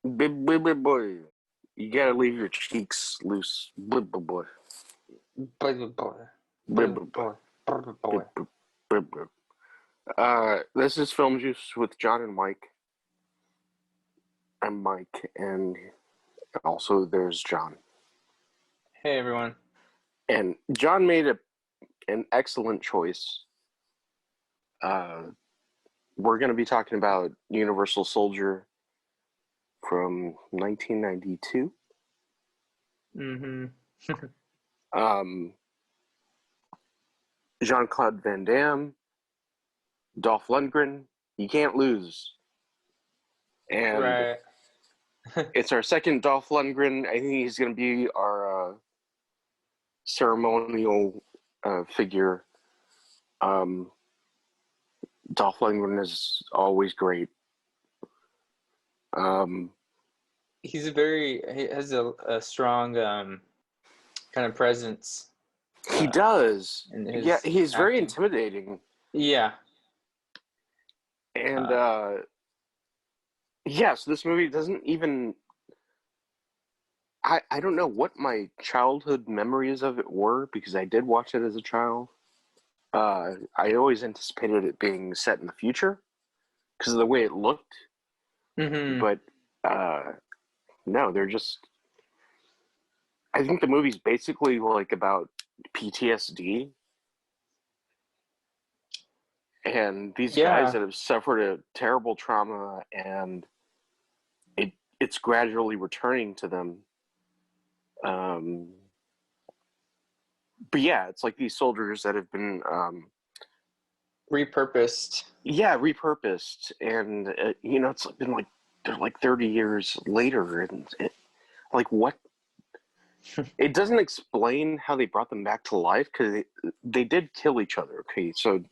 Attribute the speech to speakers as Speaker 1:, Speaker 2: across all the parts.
Speaker 1: Big boy. You gotta leave your cheeks loose. Big boy.
Speaker 2: Baby boy.
Speaker 1: Big
Speaker 2: Baby
Speaker 1: boy.
Speaker 2: boy. Baby boy.
Speaker 1: Big boy. This is Film Juice with John and Mike. I'm Mike, and also there's John.
Speaker 2: Hey, everyone.
Speaker 1: And John made an excellent choice. We're going to be talking about Universal Soldier from 1992.
Speaker 2: Mm-hmm.
Speaker 1: Jean-Claude Van Damme, Dolph Lundgren. You can't lose. And
Speaker 2: Right.
Speaker 1: it's our second Dolph Lundgren. I think he's going to be our ceremonial figure. Dolph Lundgren is always great.
Speaker 2: He has a strong kind of presence.
Speaker 1: He does.
Speaker 2: In his
Speaker 1: Yeah, he's very
Speaker 2: acting.
Speaker 1: intimidating.
Speaker 2: Yeah.
Speaker 1: And so this movie doesn't even. I don't know what my childhood memories of it were because I did watch it as a child. I always anticipated it being set in the future because of the way it looked.
Speaker 2: Mm-hmm.
Speaker 1: But no, they're just. I think the movie's basically like about PTSD. And these guys that have suffered a terrible trauma and it's gradually returning to them. But yeah, it's like these soldiers that have been
Speaker 2: repurposed.
Speaker 1: Yeah, repurposed, and it's been like they're like 30 years later, and like what? It doesn't explain how they brought them back to life because they did kill each other. Okay, so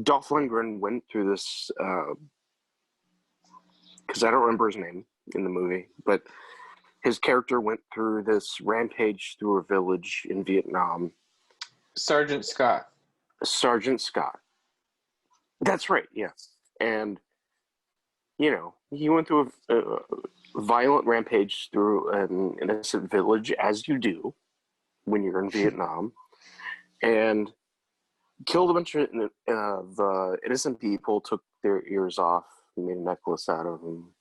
Speaker 1: Dolph Lundgren went through this because I don't remember his name in the movie, but his character went through this rampage through a village in Vietnam.
Speaker 2: Sergeant Scott.
Speaker 1: That's right, yeah. And, he went through a violent rampage through an innocent village, as you do when you're in Vietnam, and killed a bunch of innocent people, took their ears off, made a necklace out of them.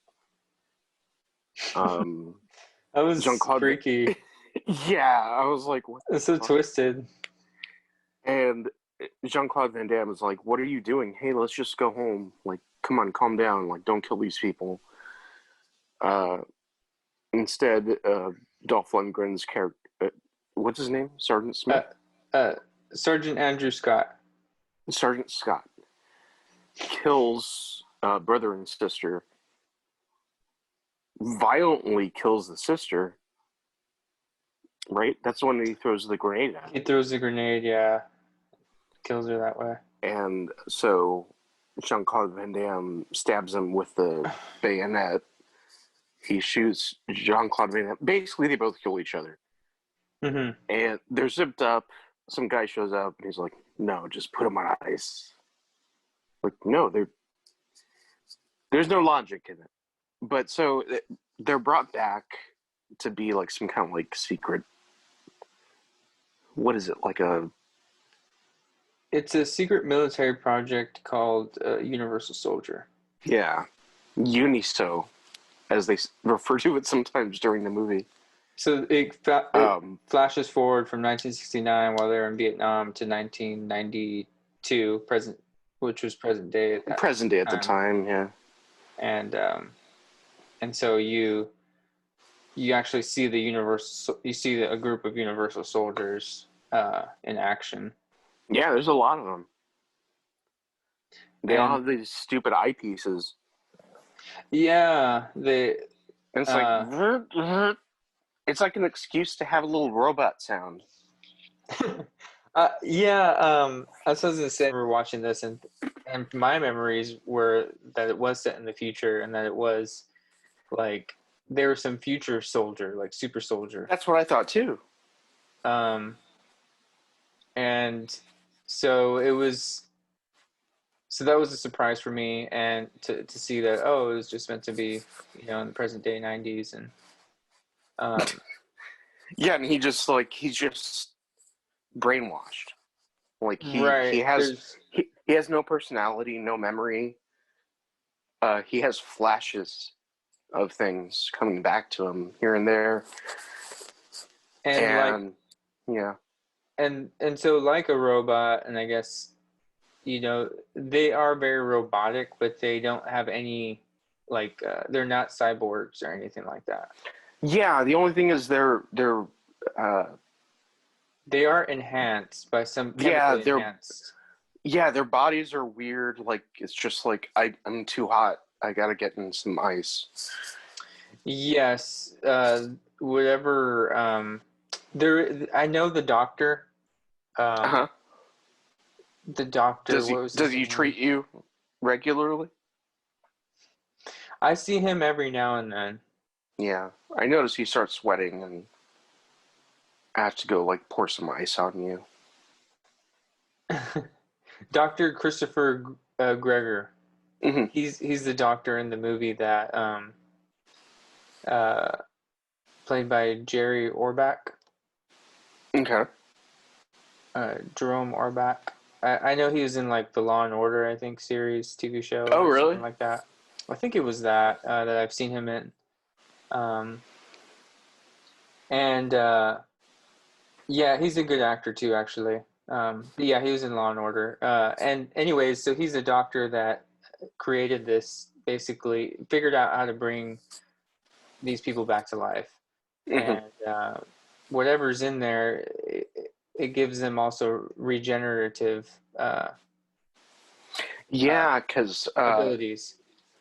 Speaker 2: That was
Speaker 1: Jean-Claude
Speaker 2: freaky.
Speaker 1: Yeah, I was like, what?
Speaker 2: It's so twisted.
Speaker 1: And Jean-Claude Van Damme is like, what are you doing? Hey, let's just go home. Like, come on, calm down. Like, don't kill these people. Instead, Dolph Lundgren's character, what's his name? Sergeant Smith?
Speaker 2: Sergeant Andrew Scott.
Speaker 1: Sergeant Scott kills brother and sister, violently kills the sister, right? That's when he throws the grenade at her.
Speaker 2: He throws the grenade, yeah. Kills her that way.
Speaker 1: And so Jean-Claude Van Damme stabs him with the bayonet. He shoots Jean-Claude Van Damme. Basically, they both kill each other.
Speaker 2: Mm-hmm.
Speaker 1: And they're zipped up. Some guy shows up, and he's like, no, just put them on ice. Like, no, there's no logic in it. But so they're brought back to be like some kind of like secret. What is it?
Speaker 2: It's a secret military project called Universal Soldier.
Speaker 1: Yeah. UNISO, as they refer to it sometimes during the movie.
Speaker 2: So it flashes forward from 1969 while they're in Vietnam to 1992, which was present day at
Speaker 1: the time, yeah.
Speaker 2: And so you actually see a group of Universal soldiers in action.
Speaker 1: Yeah, there's a lot of them. They all have these stupid eyepieces.
Speaker 2: Yeah,
Speaker 1: it's like it's like an excuse to have a little robot sound.
Speaker 2: I was going to say, we were watching this, and my memories were that it was set in the future, and that it was like there was some future soldier, like super soldier.
Speaker 1: That's what I thought too.
Speaker 2: And so it was so that was a surprise for me, and to see that, oh, it was just meant to be, in the present day 90s. And um
Speaker 1: Yeah, and he's just brainwashed. Like
Speaker 2: right, there's
Speaker 1: he has no personality, no memory. He has flashes of things coming back to him here and there,
Speaker 2: and like
Speaker 1: and yeah,
Speaker 2: and so like a robot, and I guess they are very robotic, but they don't have any they're not cyborgs or anything like that.
Speaker 1: yeah. The only thing is uh,
Speaker 2: They are enhanced by some
Speaker 1: yeah,
Speaker 2: chemically enhanced.
Speaker 1: their bodies are weird. Like it's just like I'm too hot. I gotta get in some ice.
Speaker 2: Yes, whatever. There, I know the doctor.
Speaker 1: Uh
Speaker 2: Um,
Speaker 1: huh.
Speaker 2: the doctor. What was
Speaker 1: Does
Speaker 2: his
Speaker 1: he
Speaker 2: name?
Speaker 1: treat you regularly?
Speaker 2: I see him every now and then.
Speaker 1: Yeah, I notice he starts sweating, and I have to go like pour some ice on you.
Speaker 2: Doctor Christopher Gregor.
Speaker 1: Hmm.
Speaker 2: He's the doctor in the movie that uh, played by Jerry Orbach,
Speaker 1: Okay.
Speaker 2: Jerome Orbach. I know he was in like the Law and Order, I think, series, TV show,
Speaker 1: Oh,
Speaker 2: or something
Speaker 1: really?
Speaker 2: like that. I think it was that I've seen him in. Um, and yeah, he's a good actor too, actually. But yeah, he was in Law and Order. And anyways, so he's a doctor that created this, basically figured out how to bring these people back to life,
Speaker 1: Hmm.
Speaker 2: and whatever's in there, it gives them also regenerative uh,
Speaker 1: Yeah, because
Speaker 2: abilities.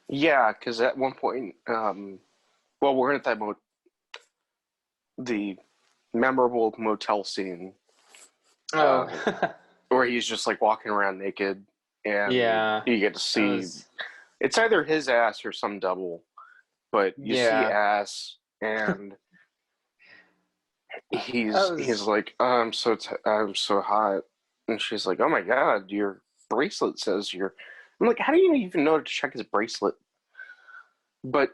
Speaker 1: at one point, well, we're gonna talk about the memorable motel scene
Speaker 2: Oh,
Speaker 1: uh, where he's just like walking around naked, and
Speaker 2: yeah,
Speaker 1: you get to
Speaker 2: that
Speaker 1: see
Speaker 2: was
Speaker 1: it's either his ass or some double, but you see
Speaker 2: yeah,
Speaker 1: ass, and
Speaker 2: that
Speaker 1: he's
Speaker 2: was
Speaker 1: like, oh, I'm so hot, and she's like, oh my god, your bracelet says you're. I'm like, how do you even know to check his bracelet? But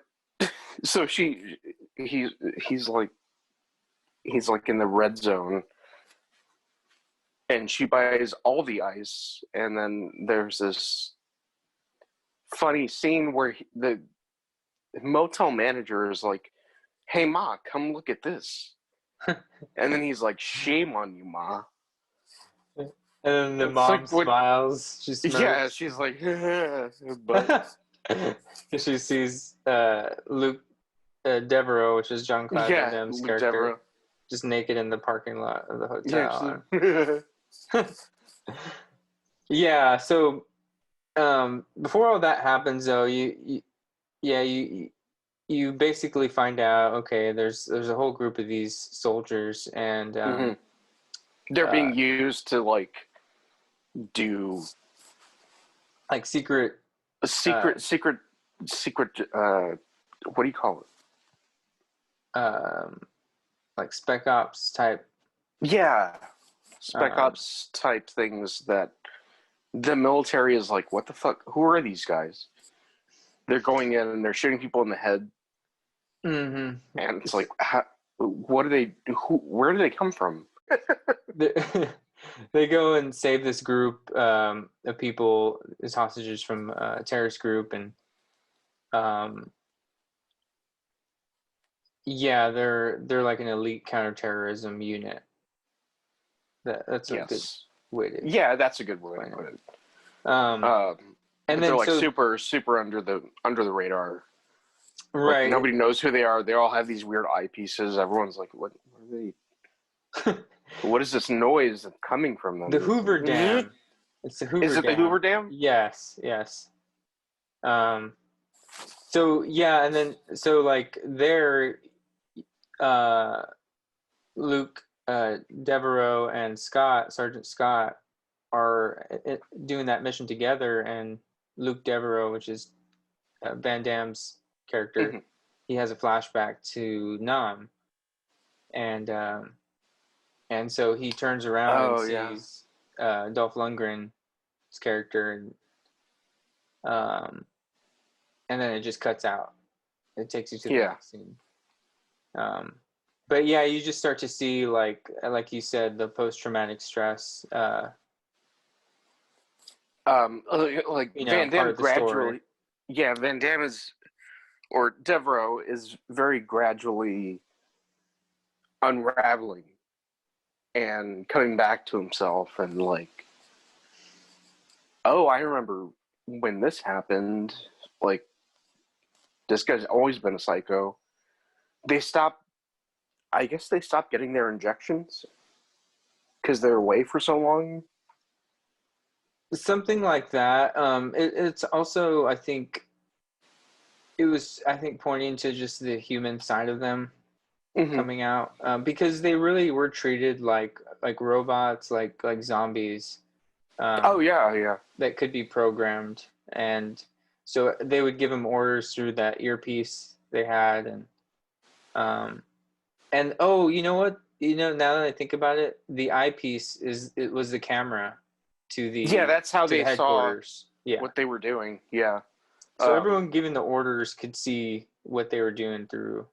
Speaker 1: so he he's like he's like in the red zone, and she buys all the ice, and then there's this funny scene where the motel manager is like, hey ma, come look at this, and then he's like, shame on you, ma.
Speaker 2: and then the
Speaker 1: It's
Speaker 2: mom
Speaker 1: like what.
Speaker 2: smiles, she
Speaker 1: Yeah,
Speaker 2: smirks.
Speaker 1: she's like, but
Speaker 2: She sees Luke Devereaux, which is John Claude Van
Speaker 1: yeah,
Speaker 2: Damme's
Speaker 1: Luke
Speaker 2: character,
Speaker 1: Devereaux.
Speaker 2: just naked in the parking lot of the
Speaker 1: Yeah, she's
Speaker 2: hotel.
Speaker 1: like,
Speaker 2: Yeah, so before all that happens, though, yeah, you basically find out, okay, there's a whole group of these soldiers, and
Speaker 1: hmm, they're
Speaker 2: uh,
Speaker 1: being used to like do
Speaker 2: like secret,
Speaker 1: a
Speaker 2: uh,
Speaker 1: secret. What do you call it?
Speaker 2: um, like spec ops type.
Speaker 1: Yeah, spec
Speaker 2: Um,
Speaker 1: ops type things that the military is like, what the fuck? Who are these guys? They're going in and they're shooting people in the head,
Speaker 2: mhm.
Speaker 1: and it's like, what do they? Where do they come from?
Speaker 2: they, they go and save this group of people as hostages from a terrorist group, and um, yeah, they're like an elite counterterrorism unit. That's a good
Speaker 1: Yes,
Speaker 2: way to
Speaker 1: yeah, that's a good way to
Speaker 2: explain
Speaker 1: put it.
Speaker 2: it. And
Speaker 1: But they're
Speaker 2: then
Speaker 1: like
Speaker 2: so
Speaker 1: super under the radar. Like
Speaker 2: right,
Speaker 1: nobody knows who they are. They all have these weird eyepieces. Everyone's like, what are they? What is this noise coming from
Speaker 2: the
Speaker 1: them?
Speaker 2: Hoover Dam. It's the
Speaker 1: Is
Speaker 2: Hoover
Speaker 1: it the
Speaker 2: Dam.
Speaker 1: Hoover Dam?
Speaker 2: Yes, yes. Um, so yeah, and then so like there, uh, Luke, Devereaux, and Sergeant Scott, are doing that mission together, and Luke Devereaux, which is Van Damme's character,
Speaker 1: Hmm.
Speaker 2: he has a flashback to Nam, and so he turns around and
Speaker 1: Oh yeah.
Speaker 2: sees Dolph Lundgren's character, um, and then it just cuts out. It takes you to the
Speaker 1: Yeah.
Speaker 2: next scene. But yeah, you just start to see like you said, the post-traumatic stress.
Speaker 1: Like Van
Speaker 2: Part
Speaker 1: Damme
Speaker 2: of the story.
Speaker 1: gradually, yeah, Van Damme is, or Devereaux is very gradually unraveling and coming back to himself, and like, oh, I remember when this happened. Like, this guy's always been a psycho. They stopped. I guess they stopped getting their injections because they're away for so long.
Speaker 2: Something like that. It's also, I think, it was, I think, pointing to just the human side of them
Speaker 1: Mm-hmm.
Speaker 2: coming out, because they really were treated like robots, like zombies,
Speaker 1: Oh yeah, yeah,
Speaker 2: that could be programmed, and so they would give them orders through that earpiece they had, and oh, you know what? Now that I think about it, the eyepiece it was the camera to
Speaker 1: yeah.
Speaker 2: the
Speaker 1: That's how
Speaker 2: to the
Speaker 1: they saw
Speaker 2: headquarters. Yeah.
Speaker 1: what they were doing. Yeah.
Speaker 2: So everyone giving the orders could see what they were doing through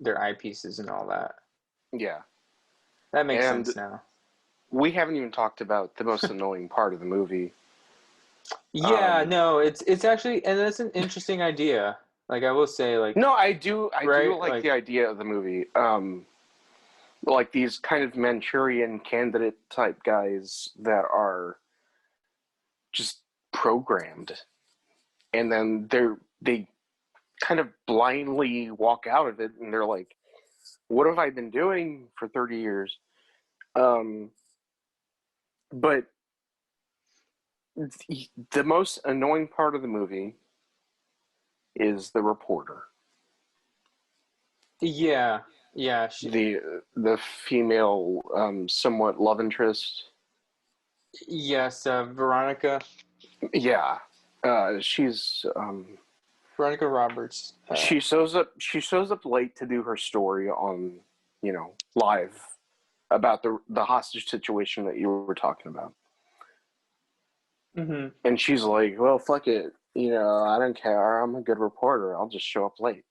Speaker 2: their eyepieces and all that.
Speaker 1: Yeah.
Speaker 2: That makes
Speaker 1: And
Speaker 2: sense now.
Speaker 1: we haven't even talked about the most annoying part of the movie.
Speaker 2: Yeah, no, it's actually, and that's an interesting idea. Like I will say, like,
Speaker 1: No, I do
Speaker 2: right,
Speaker 1: like
Speaker 2: like
Speaker 1: the idea of the movie. Like these kind of Manchurian candidate type guys that are just programmed, and then they kind of blindly walk out of it, and they're like, "What have I been doing for 30 years?" But the most annoying part of the movie is the reporter,
Speaker 2: yeah, yeah,
Speaker 1: the female, somewhat love interest.
Speaker 2: yes, Veronica,
Speaker 1: Yeah, she's
Speaker 2: Veronica Roberts.
Speaker 1: she shows up. She shows up late to do her story on, live about the hostage situation that you were talking about.
Speaker 2: Mm-hmm.
Speaker 1: And she's like, "Well, fuck it. I don't care. I'm a good reporter. I'll just show up late."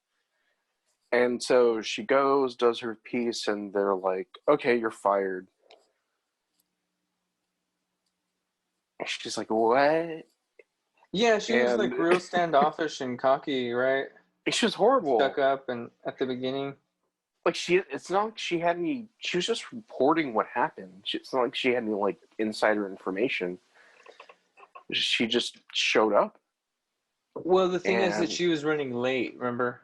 Speaker 1: And so she goes, does her piece, and they're like, "Okay, you're fired." And she's like, "What?"
Speaker 2: Yeah, she was
Speaker 1: And
Speaker 2: like real standoffish and cocky, right?
Speaker 1: it's just
Speaker 2: Stuck
Speaker 1: horrible.
Speaker 2: up and at the beginning.
Speaker 1: Like it's not like she had any. She was just reporting what happened. It's not like she had any like insider information. She just showed up,
Speaker 2: Well, the thing is that
Speaker 1: and
Speaker 2: she was running late, remember?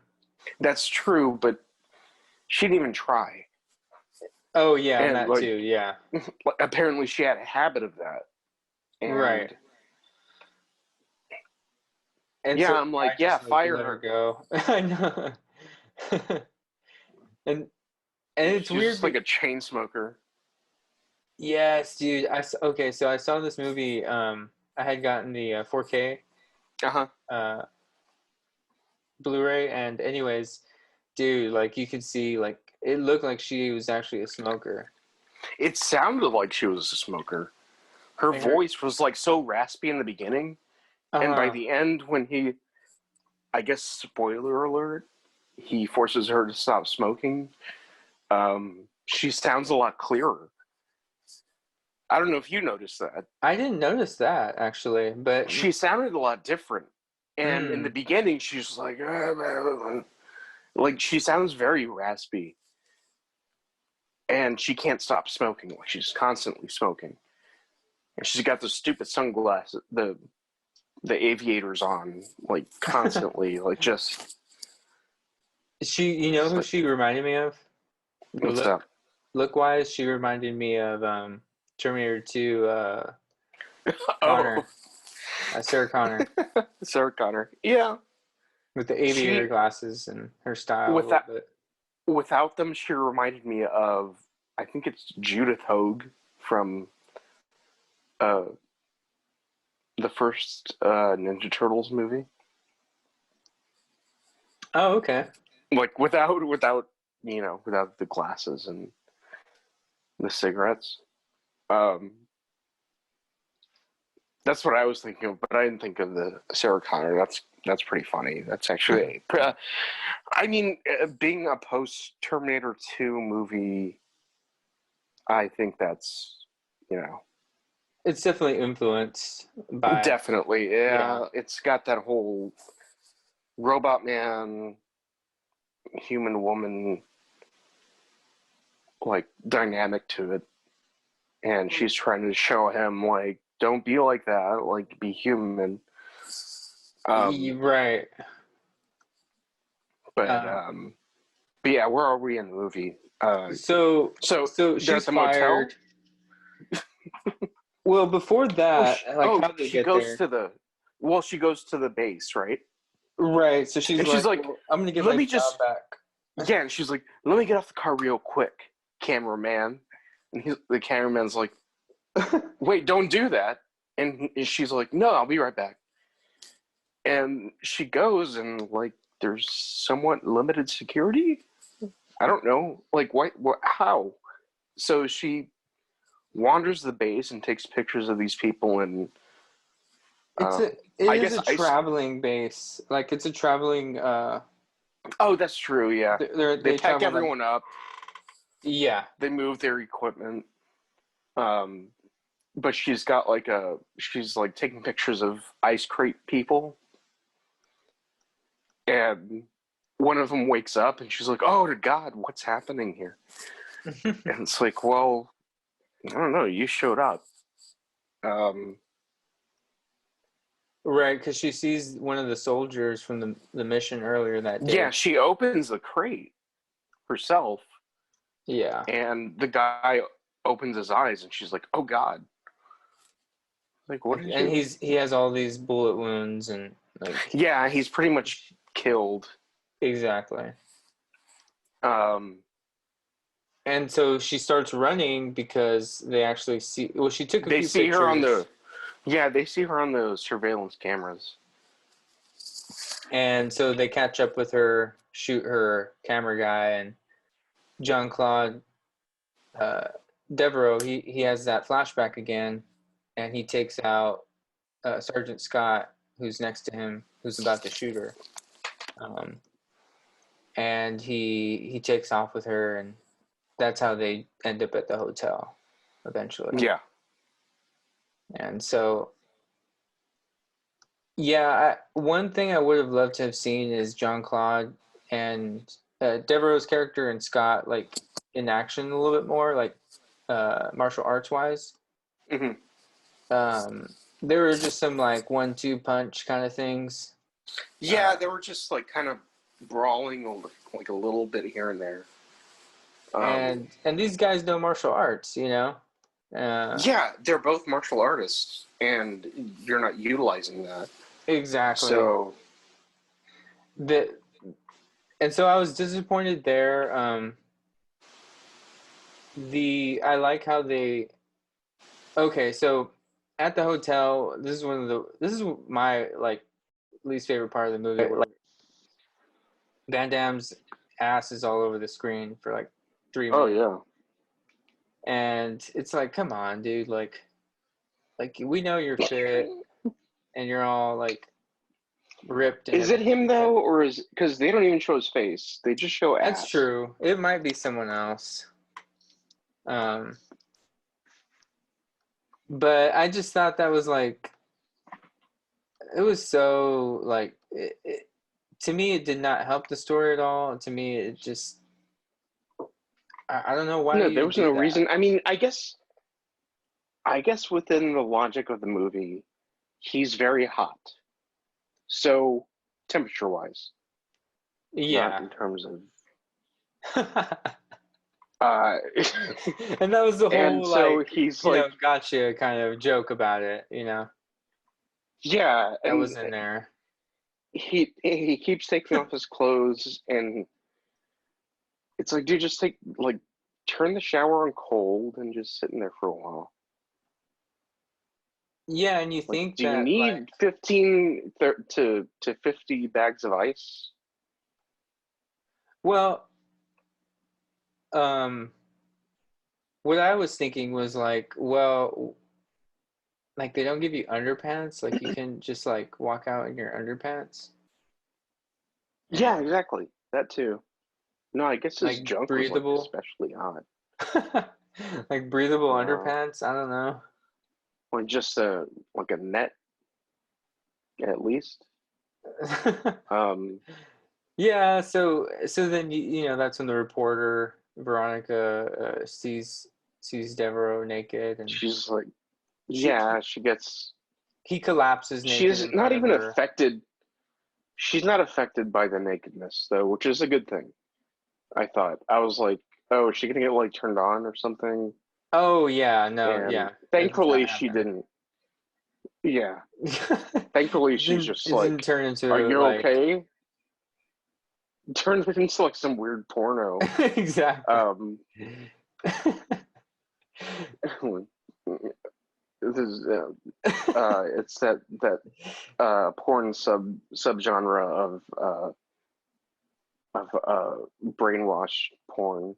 Speaker 1: that's true. But she didn't even try.
Speaker 2: Oh yeah, and
Speaker 1: And
Speaker 2: that
Speaker 1: like,
Speaker 2: too, yeah.
Speaker 1: apparently, she had a habit of that.
Speaker 2: Right.
Speaker 1: And
Speaker 2: And
Speaker 1: yeah,
Speaker 2: so
Speaker 1: I'm like,
Speaker 2: I
Speaker 1: yeah,
Speaker 2: just like
Speaker 1: fire
Speaker 2: let her
Speaker 1: her.
Speaker 2: go. I know. and and it's
Speaker 1: She's
Speaker 2: weird
Speaker 1: just like
Speaker 2: because
Speaker 1: a chain smoker.
Speaker 2: yes, dude. Okay, so I saw this movie. I had gotten the 4K
Speaker 1: Uh huh.
Speaker 2: uh Blu-ray, and anyways, dude, like you could see, like it looked like she was actually a smoker.
Speaker 1: It sounded like she was a smoker. Her
Speaker 2: Like her,
Speaker 1: voice was like so raspy in the beginning, and by
Speaker 2: uh,
Speaker 1: the end, when I guess, spoiler alert, he forces her to stop smoking. She sounds a lot clearer. I don't know if you noticed that.
Speaker 2: I didn't notice that actually, but
Speaker 1: She sounded a lot different. And in the
Speaker 2: mm,
Speaker 1: beginning, she's like, like she sounds very raspy, and she can't stop smoking. Like she's constantly smoking, and she's got the stupid sunglasses, the aviators on, like constantly, like just
Speaker 2: you know who
Speaker 1: like,
Speaker 2: she reminded me of? The
Speaker 1: what's up?
Speaker 2: look wise, she reminded me of Terminator 2,
Speaker 1: Oh,
Speaker 2: Connor, Sarah Connor,
Speaker 1: Sarah Connor. Yeah,
Speaker 2: with the aviator
Speaker 1: she
Speaker 2: glasses and her style a little
Speaker 1: without
Speaker 2: bit.
Speaker 1: without them, she reminded me of, I think it's Judith Hogue from uh, the first Ninja Turtles movie.
Speaker 2: Oh, okay.
Speaker 1: Like without the glasses and the cigarettes. Um, That's what I was thinking of, but I didn't think of the Sarah Connor. That's pretty funny. That's actually, I mean, being a post Terminator 2 movie, I think that's, you know,
Speaker 2: It's definitely influenced by,
Speaker 1: definitely,
Speaker 2: yeah.
Speaker 1: yeah. It's got that whole robot man, human woman like dynamic to it, and she's trying to show him like, don't be like that, like be human. Um,
Speaker 2: Right.
Speaker 1: but
Speaker 2: Uh,
Speaker 1: um, but yeah, where are we in the movie?
Speaker 2: so
Speaker 1: So
Speaker 2: so
Speaker 1: they're at
Speaker 2: she's
Speaker 1: the motel.
Speaker 2: fired. Well, before that, like how did they
Speaker 1: She
Speaker 2: get
Speaker 1: goes
Speaker 2: there?
Speaker 1: to the, well, she goes to the base, right?
Speaker 2: Right. So she's
Speaker 1: And she's
Speaker 2: like,
Speaker 1: like,
Speaker 2: well, I'm gonna get
Speaker 1: let
Speaker 2: my
Speaker 1: me
Speaker 2: job
Speaker 1: just,
Speaker 2: back.
Speaker 1: yeah, and she's like, let me get off the car real quick, cameraman. And the cameraman's like, wait, don't do that. And she's like, no, I'll be right back. And she goes, and like, there's somewhat limited security. I don't know, like, what, how? So she wanders the base and takes pictures of these people, and
Speaker 2: It's
Speaker 1: um,
Speaker 2: a it
Speaker 1: I
Speaker 2: is
Speaker 1: guess
Speaker 2: a
Speaker 1: ice.
Speaker 2: traveling base. Like it's a traveling
Speaker 1: Oh, that's true. Yeah, they
Speaker 2: they
Speaker 1: pack
Speaker 2: travel like
Speaker 1: everyone up.
Speaker 2: yeah.
Speaker 1: They move their equipment. Um, but she's like taking pictures of ice crate people, and one of them wakes up, and she's like, "Oh, to God, what's happening here?" And it's like, well, I don't know. You showed up. Um,
Speaker 2: Right, because she sees one of the soldiers from the mission earlier that
Speaker 1: yeah,
Speaker 2: day.
Speaker 1: she opens the crate herself,
Speaker 2: Yeah.
Speaker 1: and the guy opens his eyes, and she's like, "Oh God." Like, what did
Speaker 2: And
Speaker 1: you?
Speaker 2: he has all these bullet wounds and like
Speaker 1: Yeah, he's pretty much killed.
Speaker 2: exactly.
Speaker 1: Um,
Speaker 2: And so she starts running because they actually see well she took a
Speaker 1: they
Speaker 2: few
Speaker 1: see her on
Speaker 2: pictures
Speaker 1: the, yeah, they see her on the surveillance cameras.
Speaker 2: and so they catch up with her, shoot her camera guy and Jean Claude uh, Devereaux, he has that flashback again, and he takes out Sergeant Scott, who's next to him, who's about to shoot her, um, and he takes off with her, and that's how they end up at the hotel eventually.
Speaker 1: Yeah,
Speaker 2: And so, yeah, one thing I would have loved to have seen is John Claude and Devereaux's character and Scott like in action a little bit more, like martial arts wise.
Speaker 1: hmm
Speaker 2: There were just some like 1-2 punch kind of things.
Speaker 1: yeah.
Speaker 2: Uh,
Speaker 1: They were just like kind of brawling like a little bit here and there. Um,
Speaker 2: and these guys know martial arts, you know. Uh,
Speaker 1: yeah, they're both martial artists, and you're not utilizing that.
Speaker 2: exactly.
Speaker 1: So
Speaker 2: The and so I was disappointed there. The I like how they okay. So at the hotel, this is my like least favorite part of the movie where Van Damme's ass is all over the screen for like 3 minutes,
Speaker 1: yeah.
Speaker 2: and it's like, come on, dude, like we know you're fit and you're all like ripped and
Speaker 1: Is it
Speaker 2: everything,
Speaker 1: him
Speaker 2: but
Speaker 1: though, or is because they don't even show his face; they just show
Speaker 2: that's
Speaker 1: ass.
Speaker 2: true. It might be someone else. Um, but I just thought that was like it was so like to me it did not help the story at all. To me it just I don't know why
Speaker 1: No,
Speaker 2: do
Speaker 1: there
Speaker 2: you
Speaker 1: was no
Speaker 2: do that?
Speaker 1: reason. I mean, I guess within the logic of the movie, he's very hot. So temperature wise, not
Speaker 2: Yeah.
Speaker 1: in terms of uh
Speaker 2: And that was the
Speaker 1: and
Speaker 2: whole
Speaker 1: so
Speaker 2: like
Speaker 1: he's like,
Speaker 2: gotcha kind of joke about it,
Speaker 1: yeah,
Speaker 2: that
Speaker 1: and
Speaker 2: was in there.
Speaker 1: he keeps taking off his clothes, and it's like, dude, just take like turn the shower on cold and just sit in there for a while.
Speaker 2: Yeah, and you
Speaker 1: Like,
Speaker 2: think
Speaker 1: do you
Speaker 2: that like
Speaker 1: need 15 to 50 bags of ice?
Speaker 2: well, um what I was thinking was like, well, like they don't give you underpants. Like you can just like walk out in your underpants
Speaker 1: Yeah,
Speaker 2: and
Speaker 1: exactly. That too. No, I guess his
Speaker 2: like
Speaker 1: junk was like
Speaker 2: breathable,
Speaker 1: especially odd.
Speaker 2: like breathable
Speaker 1: Uh,
Speaker 2: underpants. I don't know.
Speaker 1: or just like a net at least. Um,
Speaker 2: Yeah, so then you know that's when the reporter Veronica sees Devereaux naked and
Speaker 1: she's like,
Speaker 2: she
Speaker 1: yeah, she gets.
Speaker 2: he collapses naked
Speaker 1: She's
Speaker 2: in
Speaker 1: not
Speaker 2: front of
Speaker 1: even
Speaker 2: her.
Speaker 1: affected. She's not affected by the nakedness though, which is a good thing. I thought. I was like, oh, is she gonna get like turned on or something?
Speaker 2: Oh yeah, no,
Speaker 1: And
Speaker 2: yeah, that does not
Speaker 1: thankfully she
Speaker 2: happen.
Speaker 1: didn't. Yeah. Thankfully she's just
Speaker 2: Didn't
Speaker 1: like,
Speaker 2: turn
Speaker 1: are
Speaker 2: into
Speaker 1: you
Speaker 2: like
Speaker 1: okay? Turns into like some weird porno.
Speaker 2: exactly.
Speaker 1: Um, this is it's that porn subgenre of brainwash porn,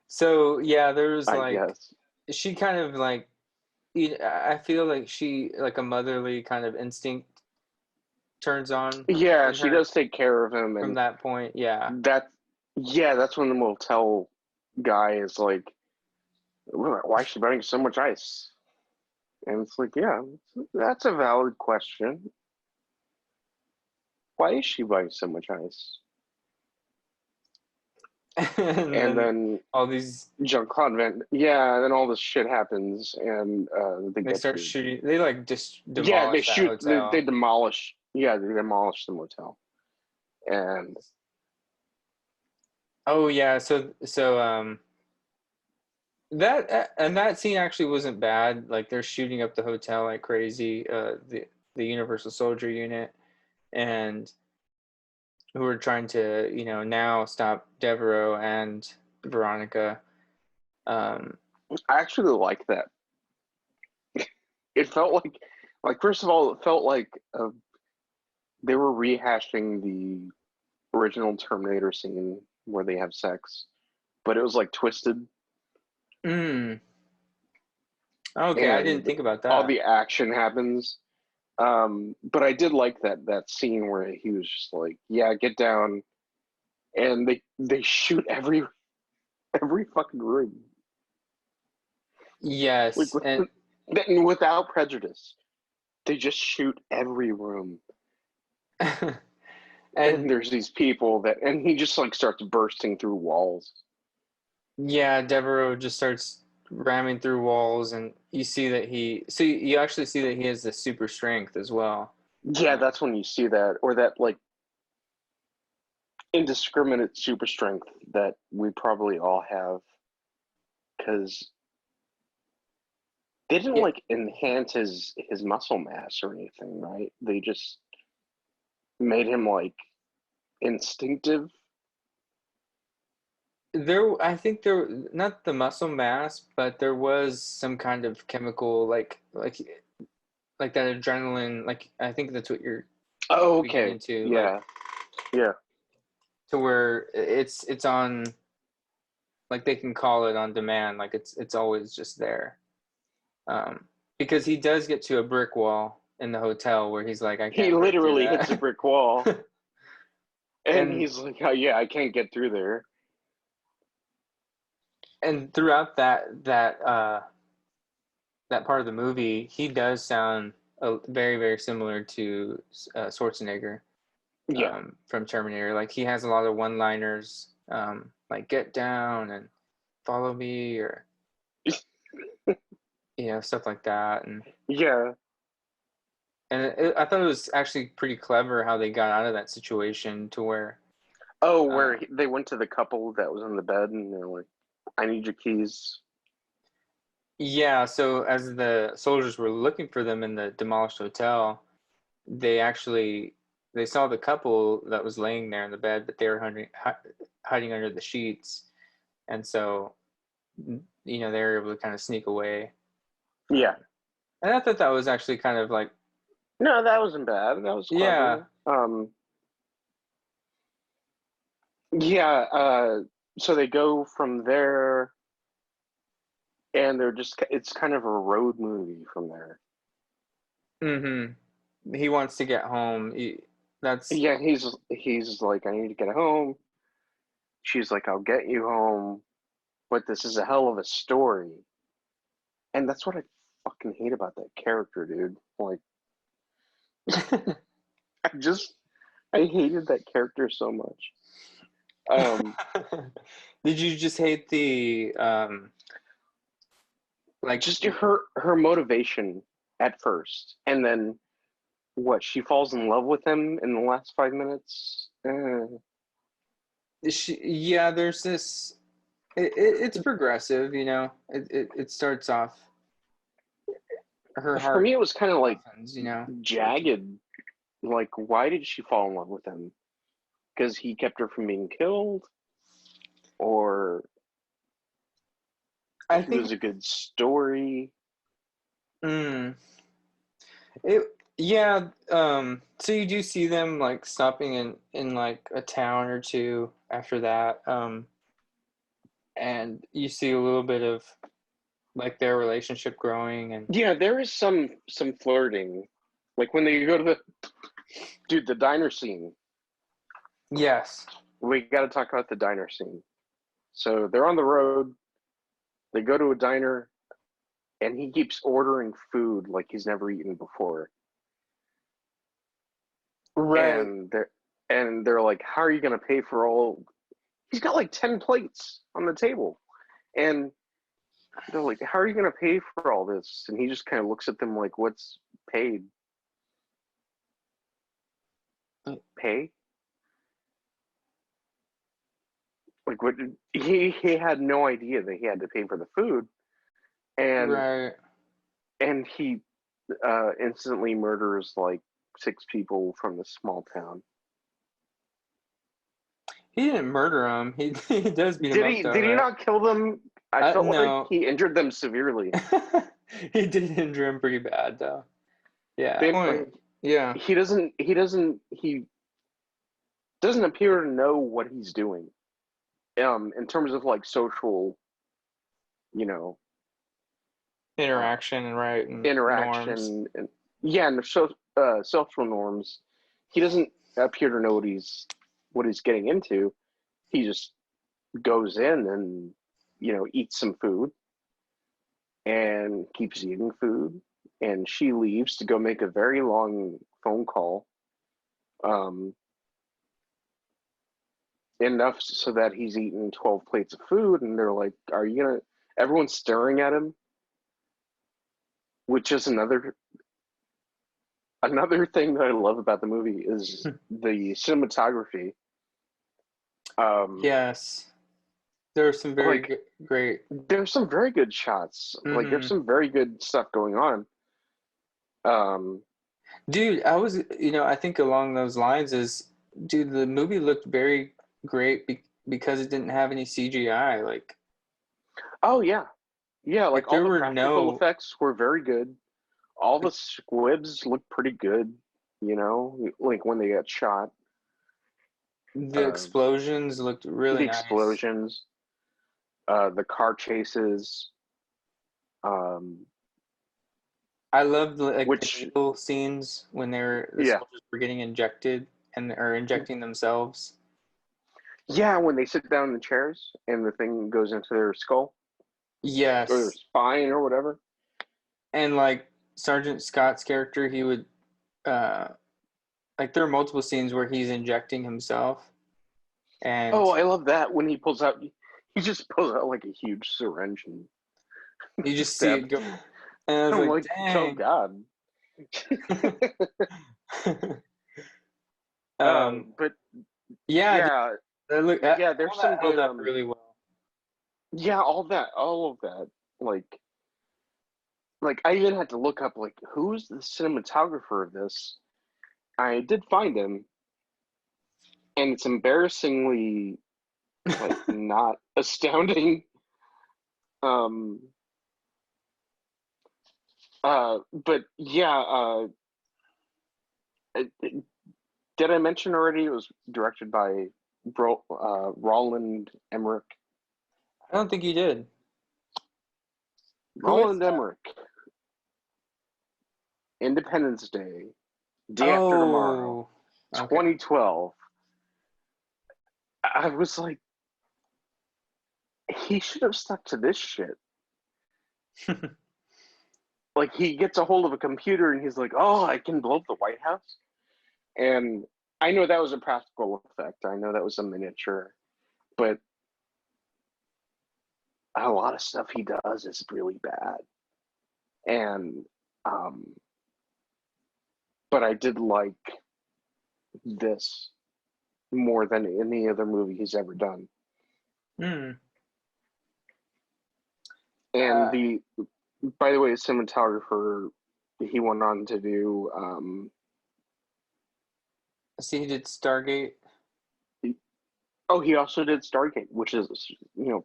Speaker 2: So yeah, there was
Speaker 1: I
Speaker 2: like
Speaker 1: guess.
Speaker 2: she kind of like I feel like she like a motherly kind of instinct turns on
Speaker 1: Yeah,
Speaker 2: in
Speaker 1: she
Speaker 2: her
Speaker 1: does take care of him,
Speaker 2: from
Speaker 1: and
Speaker 2: that point. Yeah.
Speaker 1: that yeah, that's when the motel guy is like, why is she buying so much ice? And it's like, yeah, that's a valid question. Why is she buying so much ice?
Speaker 2: And
Speaker 1: And
Speaker 2: then
Speaker 1: then
Speaker 2: all these
Speaker 1: Jean-Claude Van, yeah, and then all this shit happens, and they
Speaker 2: they
Speaker 1: get
Speaker 2: start
Speaker 1: to,
Speaker 2: shooting. They like just
Speaker 1: yeah, they
Speaker 2: demolish that
Speaker 1: shoot, they
Speaker 2: hotel.
Speaker 1: demolish, yeah, they demolish the motel, and
Speaker 2: Oh yeah, that and that scene actually wasn't bad. Like they're shooting up the hotel like crazy. The Universal Soldier unit and who are trying to now stop Devereaux and Veronica. Um,
Speaker 1: I actually like that. It felt like first of all, it felt like they were rehashing the original Terminator scene where they have sex, but it was like twisted,
Speaker 2: mm, okay, I didn't
Speaker 1: and
Speaker 2: think about
Speaker 1: all
Speaker 2: that.
Speaker 1: the action happens. But I did like that scene where he was just like, "Yeah, get down," and they shoot every fucking room, like
Speaker 2: Yes, and
Speaker 1: without prejudice. They just shoot every room, and
Speaker 2: and
Speaker 1: there's these people and he just like starts bursting through walls.
Speaker 2: yeah, Devereaux just starts ramming through walls, and you see that you actually see that he has the super strength as well.
Speaker 1: Yeah,
Speaker 2: Um,
Speaker 1: that's when you see that, or that like indiscriminate super strength that we probably all have, because they didn't
Speaker 2: yeah,
Speaker 1: like enhance his muscle mass or anything, right? They just made him like instinctive.
Speaker 2: I think there not the muscle mass, but there was some kind of chemical like that adrenaline. Like I think that's what you're
Speaker 1: Oh,
Speaker 2: speaking
Speaker 1: okay.
Speaker 2: into, like
Speaker 1: Yeah. Yeah.
Speaker 2: to where it's on like they can call it on demand, like it's always just there. Um, because he does get to a brick wall in the hotel where he's like, I
Speaker 1: He
Speaker 2: can't break through
Speaker 1: literally hits a
Speaker 2: that.
Speaker 1: brick wall, and
Speaker 2: and
Speaker 1: he's like, "Oh yeah, I can't get through there."
Speaker 2: and throughout that part of the movie, he does sound very very similar to Schwarzenegger
Speaker 1: Yeah.
Speaker 2: from Terminator. Like he has a lot of one-liners, like "get down" and "follow me" or stuff like that.
Speaker 1: Yeah.
Speaker 2: I thought it was actually pretty clever how they got out of that situation to where
Speaker 1: Oh,
Speaker 2: uh,
Speaker 1: where they went to the couple that was in the bed, and they're like, "I need your keys."
Speaker 2: yeah, so as the soldiers were looking for them in the demolished hotel, they actually they saw the couple that was laying there in the bed, but they were hiding under the sheets, and so they were able to kind of sneak away.
Speaker 1: Yeah.
Speaker 2: And I thought that was actually kind of like,
Speaker 1: No, that wasn't bad. That was
Speaker 2: yeah,
Speaker 1: clever. Yeah. So they go from there. and it's kind of a road movie from there.
Speaker 2: Mm-hmm. He wants to get home. That's
Speaker 1: Yeah, he's like, I need to get home. She's like, I'll get you home, but this is a hell of a story. And that's what I fucking hate about that character, dude. Like, I just I hated that character so much.
Speaker 2: Did you just hate the like
Speaker 1: Just her motivation at first, and then what? She falls in love with him in the last 5 minutes.
Speaker 2: yeah, there's this it's progressive, you know. It starts off her
Speaker 1: For
Speaker 2: heart
Speaker 1: me, it was kind of like
Speaker 2: softens, you know.
Speaker 1: jagged. Like, why did she fall in love with him? Because he kept her from being killed, or
Speaker 2: I
Speaker 1: it
Speaker 2: think
Speaker 1: was a good story.
Speaker 2: mm, it yeah, so you do see them like stopping in like a town or two after that. And you see a little bit of like their relationship growing and
Speaker 1: Yeah, there is some flirting, like when they go to the diner scene.
Speaker 2: yes.
Speaker 1: We got to talk about the diner scene. So they're on the road. They go to a diner, and he keeps ordering food like he's never eaten before.
Speaker 2: Right.
Speaker 1: And they're like, "How are you going to pay for all?" He's got like 10 plates on the table, and they're like, "How are you going to pay for all this?" And he just kind of looks at them like, "What's paid? Pay?" Like, what? He had no idea that he had to pay for the food, and
Speaker 2: Right.
Speaker 1: he instantly murders like 6 people from the small town.
Speaker 2: He didn't murder him. He does beat him
Speaker 1: Did
Speaker 2: up
Speaker 1: he?
Speaker 2: though,
Speaker 1: Did he
Speaker 2: right?
Speaker 1: not kill them? I felt like
Speaker 2: No.
Speaker 1: he injured them severely.
Speaker 2: He did injure him pretty bad though. Yeah.
Speaker 1: They,
Speaker 2: Well, yeah.
Speaker 1: he doesn't. He doesn't appear to know what he's doing. In terms of like social, you know, uh,
Speaker 2: Interaction and right and norms.
Speaker 1: interaction and yeah, and social norms. He doesn't appear to know what he's getting into. He just goes in and eats some food and keeps eating food, and she leaves to go make a very long phone call, um, enough so that he's eaten 12 plates of food, and they're like, are you gonna everyone's staring at him, which is another thing that I love about the movie is the cinematography.
Speaker 2: Yes. There are some very
Speaker 1: Like,
Speaker 2: great.
Speaker 1: there's some very good shots, like there's
Speaker 2: Hmm.
Speaker 1: some very good stuff going on. um
Speaker 2: Dude, I think along those lines dude, the movie looked very great because it didn't have any CGI.
Speaker 1: oh yeah, yeah, like all
Speaker 2: There
Speaker 1: the
Speaker 2: were
Speaker 1: practical
Speaker 2: no
Speaker 1: effects were very good. All the squibs look pretty good, like when they get shot.
Speaker 2: the
Speaker 1: Uh,
Speaker 2: explosions looked
Speaker 1: the
Speaker 2: really nice.
Speaker 1: explosions, the car chases, um,
Speaker 2: I loved like the
Speaker 1: which,
Speaker 2: needle scenes when the
Speaker 1: yeah,
Speaker 2: soldiers were getting injected and or injecting themselves.
Speaker 1: yeah, when they sit down in the chairs and the thing goes into their skull or their
Speaker 2: Yes.
Speaker 1: spine or whatever.
Speaker 2: And like Sergeant Scott's character, he would uh like there are multiple scenes where he's injecting himself and
Speaker 1: Oh, I love that when he just pulls out like a huge syringe and
Speaker 2: you just see
Speaker 1: stabs.
Speaker 2: it go. And I was
Speaker 1: I'm
Speaker 2: like,
Speaker 1: like, oh
Speaker 2: dang.
Speaker 1: god. But
Speaker 2: Yeah,
Speaker 1: yeah, yeah,
Speaker 2: all
Speaker 1: there's
Speaker 2: that
Speaker 1: some
Speaker 2: held
Speaker 1: good,
Speaker 2: up really well.
Speaker 1: yeah, all of that, like I even had to look up like who's the cinematographer of this. I did find him, and it's embarrassingly like not astounding. Um, but yeah, did I mention already? It was directed by Roland Emmerich.
Speaker 2: I don't think you did. Who is
Speaker 1: Roland
Speaker 2: that?
Speaker 1: Emmerich, Independence Day, Day After Tomorrow,
Speaker 2: Oh, okay.
Speaker 1: 2012. I was like, he should have stuck to this shit. Like, he gets a hold of a computer and he's like, oh, I can blow up the White House. And I know that was a practical effect. I know that was a miniature, but a lot of stuff he does is really bad. And, but I did like this more than any other movie he's ever done.
Speaker 2: Hmm.
Speaker 1: And by the way, the cinematographer, he went on to do,
Speaker 2: See, he did Stargate.
Speaker 1: he also did Stargate, which is,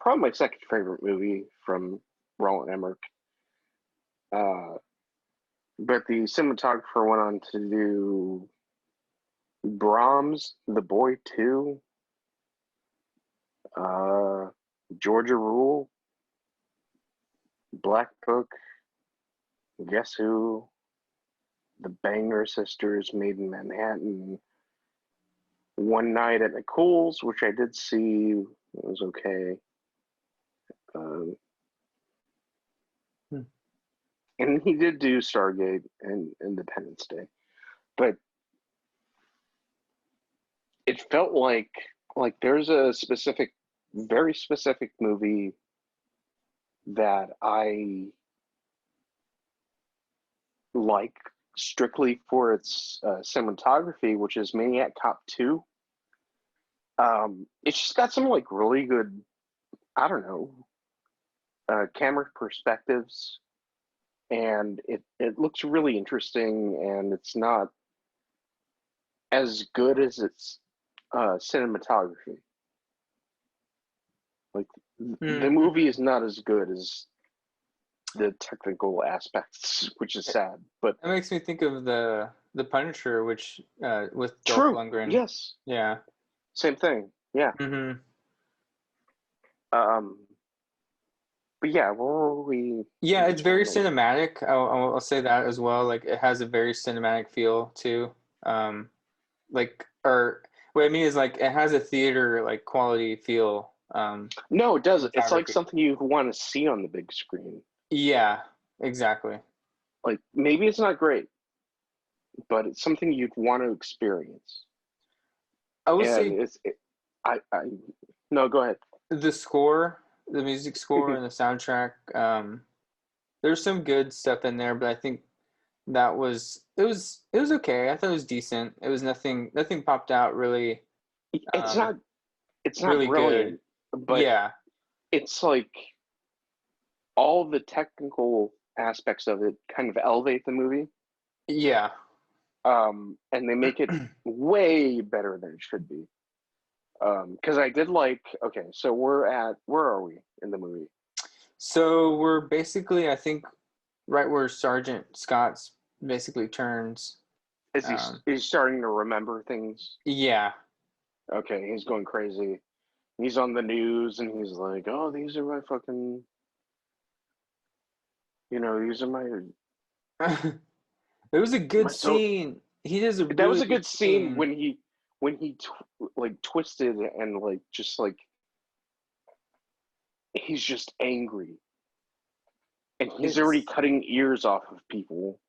Speaker 1: probably my second favorite movie from Roland Emmerich. But the cinematographer went on to do Brahms, The Boy 2, Georgia Rule, Black Book, Guess Who, The Banger Sisters, Made in Manhattan, One Night at Nicole's, which I did see. It was okay. Um,
Speaker 2: Hmm.
Speaker 1: and he did do Stargate and Independence Day. But it felt like there's a very specific movie that I like strictly for its cinematography, which is Maniac Cop 2. It's just got some like really good, I don't know, camera perspectives, and it looks really interesting, and it's not as good as its cinematography. Like, the
Speaker 2: Mm-hmm.
Speaker 1: movie is not as good as the technical aspects, which is sad. But
Speaker 2: That makes me think of the Punisher, which with Dolph
Speaker 1: true,
Speaker 2: Lundgren.
Speaker 1: yes,
Speaker 2: Yeah.
Speaker 1: same thing. Yeah.
Speaker 2: Mm-hmm.
Speaker 1: Um, but yeah, what were we
Speaker 2: Yeah, it's very
Speaker 1: between?
Speaker 2: cinematic. I'll say that as well. Like it has a very cinematic feel too. Or what I mean is like it has a theater like quality feel.
Speaker 1: No, it does. It's like
Speaker 2: Cinematography.
Speaker 1: something you want to see on the big screen.
Speaker 2: Yeah, exactly.
Speaker 1: Like, maybe it's not great, but it's something you'd want to experience.
Speaker 2: I would
Speaker 1: And
Speaker 2: say
Speaker 1: I no, go ahead.
Speaker 2: the score, the music score, and the soundtrack. There's some good stuff in there, but I think it was okay. I thought it was decent. It was nothing popped out really
Speaker 1: it's
Speaker 2: um,
Speaker 1: not it's not
Speaker 2: really good.
Speaker 1: brilliant, but
Speaker 2: Yeah,
Speaker 1: it's like all the technical aspects of it kind of elevate the movie,
Speaker 2: yeah.
Speaker 1: and they make it way better than it should be. Because I did like. Okay, so where are we in the movie?
Speaker 2: So we're basically, I think, right where Sergeant Scott's basically turns.
Speaker 1: Is
Speaker 2: Um,
Speaker 1: he's starting to remember things?
Speaker 2: yeah,
Speaker 1: Okay, he's going crazy. He's on the news and he's like, "Oh, these are my fucking, these are
Speaker 2: it was a good
Speaker 1: my so."
Speaker 2: scene. He does a
Speaker 1: That was
Speaker 2: really
Speaker 1: a
Speaker 2: good
Speaker 1: good scene
Speaker 2: scene.
Speaker 1: when he like twisted and like just like he's just angry and he's already
Speaker 2: It's
Speaker 1: cutting ears off of people.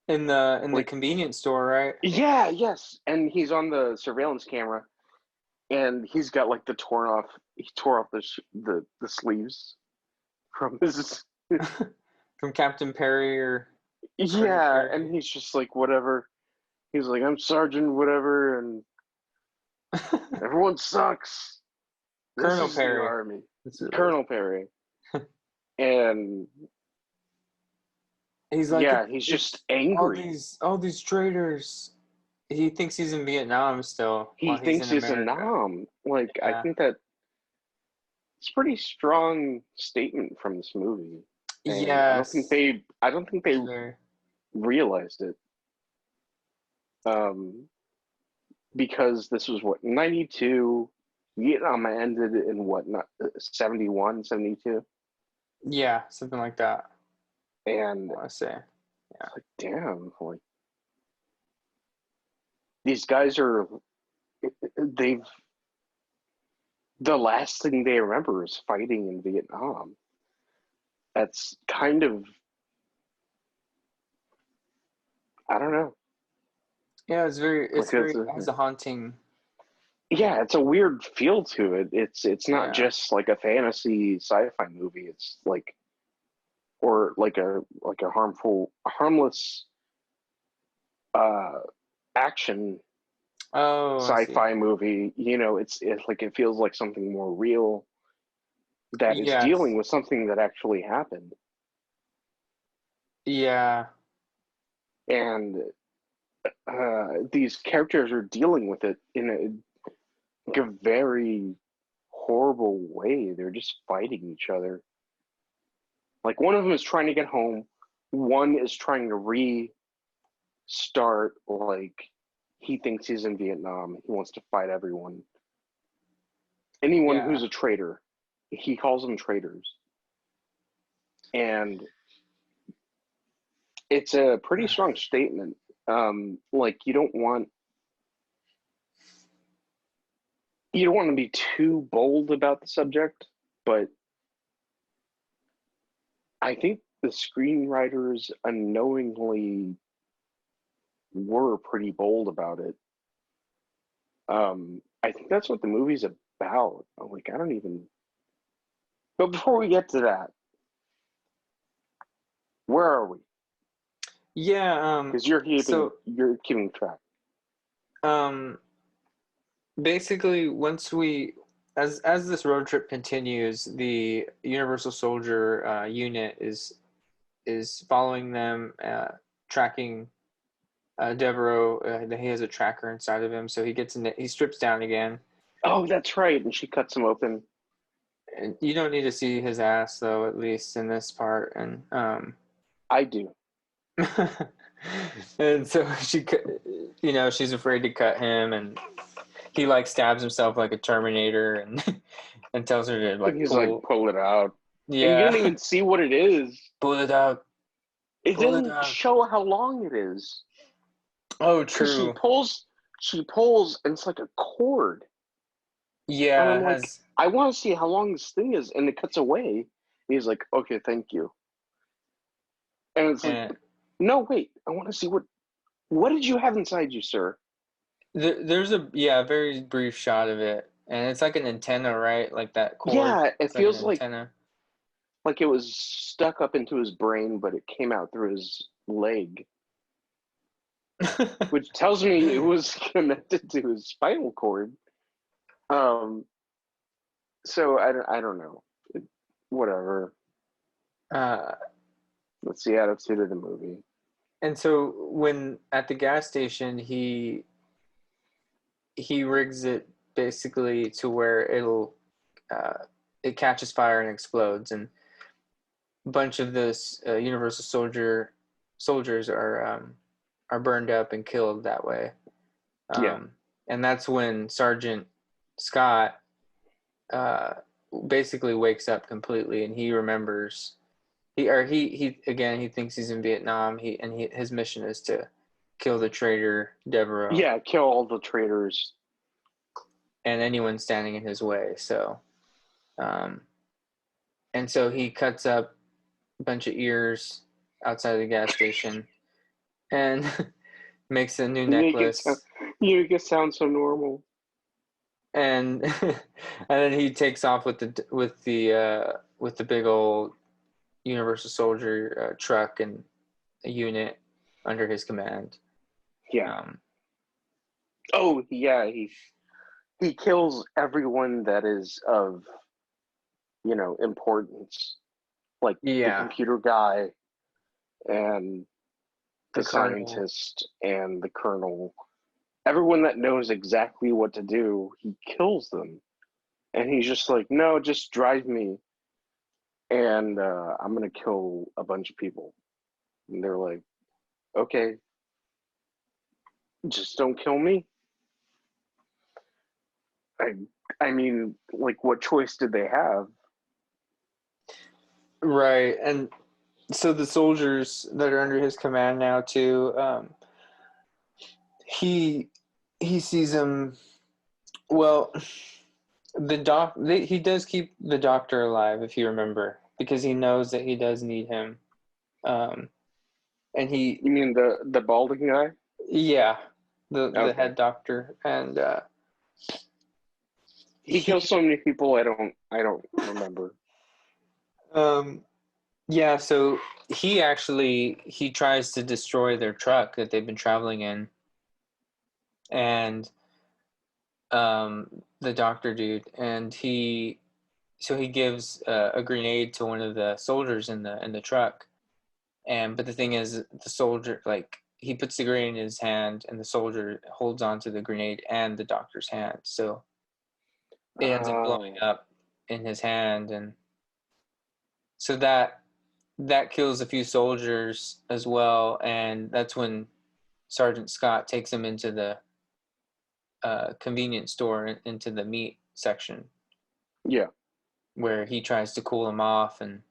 Speaker 2: in the
Speaker 1: Like,
Speaker 2: convenience store, right?
Speaker 1: yeah, yes, and he's on the surveillance camera and he's got like he tore off the sleeves from his.
Speaker 2: From Captain Perry or Sergeant
Speaker 1: Yeah,
Speaker 2: Perry.
Speaker 1: and he's just like, whatever. He's like, I'm Sergeant whatever, and everyone sucks. This
Speaker 2: Colonel
Speaker 1: is the
Speaker 2: Perry.
Speaker 1: army.
Speaker 2: This is
Speaker 1: Colonel Perry. And
Speaker 2: He's like
Speaker 1: yeah, he's just
Speaker 2: it's
Speaker 1: angry.
Speaker 2: all these traitors. He thinks he's in Vietnam still
Speaker 1: He
Speaker 2: while he's
Speaker 1: thinks
Speaker 2: in
Speaker 1: he's a
Speaker 2: America.
Speaker 1: nom. Like, I
Speaker 2: Yeah.
Speaker 1: think that it's a pretty strong statement from this movie. And
Speaker 2: Yes.
Speaker 1: I don't think they
Speaker 2: Very.
Speaker 1: realized it. Um, because this was what, 92. Vietnam ended in what, not 71, 72.
Speaker 2: Yeah, something like that.
Speaker 1: And
Speaker 2: I want to say. Yeah.
Speaker 1: it's like, damn, like these guys are they've the last thing they remember is fighting in Vietnam. That's kind of, I don't know.
Speaker 2: Yeah, it's
Speaker 1: Like
Speaker 2: very, it has a haunting.
Speaker 1: yeah, it's a weird feel to it. It's not
Speaker 2: Yeah.
Speaker 1: just like a fantasy sci-fi movie. It's like or like a harmless uh action
Speaker 2: Oh, I see.
Speaker 1: sci-fi movie. You know, it's like it feels like something more real that is
Speaker 2: Yes.
Speaker 1: dealing with something that actually happened.
Speaker 2: Yeah.
Speaker 1: And these characters are dealing with it in like a very horrible way. They're just fighting each other. Like one of them is trying to get home, one is trying to restart. Like he thinks he's in Vietnam. He wants to fight everyone, anyone
Speaker 2: Yeah.
Speaker 1: who's a traitor. He calls them traitors, and it's a pretty strong statement. Like you don't want to be too bold about the subject, but I think the screenwriters unknowingly were pretty bold about it. I think that's what the movie's about. Like, I don't even. But before we get to that, where are we?
Speaker 2: Yeah.
Speaker 1: Because
Speaker 2: So,
Speaker 1: you're keeping track.
Speaker 2: um, basically, once we, as this road trip continues, the Universal Soldier unit is following them, tracking Devereaux. He has a tracker inside of him, so he strips down again.
Speaker 1: Oh, that's right. And she cuts him open.
Speaker 2: And you don't need to see his ass though, at least in this part. And
Speaker 1: I do.
Speaker 2: and so she's afraid to cut him, and he like stabs himself like a Terminator, and and tells her to
Speaker 1: And
Speaker 2: like
Speaker 1: he's like, pull it out. And you don't
Speaker 2: yeah,
Speaker 1: even see what it is.
Speaker 2: pull it out,
Speaker 1: It
Speaker 2: pull it
Speaker 1: doesn't
Speaker 2: out.
Speaker 1: show how long it is.
Speaker 2: Oh,
Speaker 1: Because
Speaker 2: true.
Speaker 1: she pulls, and it's like a cord. And
Speaker 2: Yeah,
Speaker 1: I'm
Speaker 2: it
Speaker 1: like,
Speaker 2: has.
Speaker 1: I want to see how long this thing is. And it cuts away. And he's like, okay, thank you. And it's like,
Speaker 2: And
Speaker 1: no, wait, I want to see what did you have inside you, sir?
Speaker 2: there's a very brief shot of it, and it's like an antenna, right? Like that cord.
Speaker 1: Yeah, it
Speaker 2: It's like an
Speaker 1: feels
Speaker 2: antenna.
Speaker 1: like it was stuck up into his brain, but it came out through his leg, which tells me it was connected to his spinal cord. Um, so I don't know. Whatever.
Speaker 2: uh,
Speaker 1: That's the attitude of the movie.
Speaker 2: and so when at the gas station, he rigs it basically to where uh, it catches fire and explodes, and a bunch of this Universal soldiers are burned up and killed that way.
Speaker 1: Yeah,
Speaker 2: Um, and that's when Sergeant Scott uh, basically wakes up completely, and he remembers he again he thinks he's in Vietnam. His mission is to kill the traitor Devereaux
Speaker 1: yeah. Kill all the traitors.
Speaker 2: and anyone standing in his way. So, um, and so he cuts up a bunch of ears outside of the gas station and makes a new
Speaker 1: You make it sound,
Speaker 2: necklace.
Speaker 1: you make it sound so normal.
Speaker 2: And and then he takes off with the big old Universal Soldier truck and a unit under his command.
Speaker 1: Yeah.
Speaker 2: Um,
Speaker 1: Oh, yeah. He kills everyone that is of importance, like the
Speaker 2: yeah,
Speaker 1: computer guy and
Speaker 2: the
Speaker 1: the
Speaker 2: colonel.
Speaker 1: scientist and the colonel. Everyone that knows exactly what to do, he kills them. And he's just like, no, just drive me, and I'm gonna kill a bunch of people. And they're like, okay, just don't kill me. I, I mean, like, what choice did they have?
Speaker 2: Right, and so the soldiers that are under his command now too, he he sees them. Well, he does keep the doctor alive, if you remember, because he knows that he does need him. Um, and he,
Speaker 1: You mean the balding guy?
Speaker 2: yeah, the
Speaker 1: Okay.
Speaker 2: head doctor, and
Speaker 1: He kills
Speaker 2: he,
Speaker 1: so many people. I don't remember.
Speaker 2: um, yeah. So he tries to destroy their truck that they've been traveling in, and the doctor dude, and he gives a grenade to one of the soldiers in the truck. And but the thing is, the soldier, like, he puts the grenade in his hand, and the soldier holds onto the grenade and the doctor's hand, so it ends up blowing
Speaker 1: Oh,
Speaker 2: up in his hand, and so that kills a few soldiers as well. And that's when Sergeant Scott takes him into the convenience store, into the meat section,
Speaker 1: yeah,
Speaker 2: where he tries to cool him off, and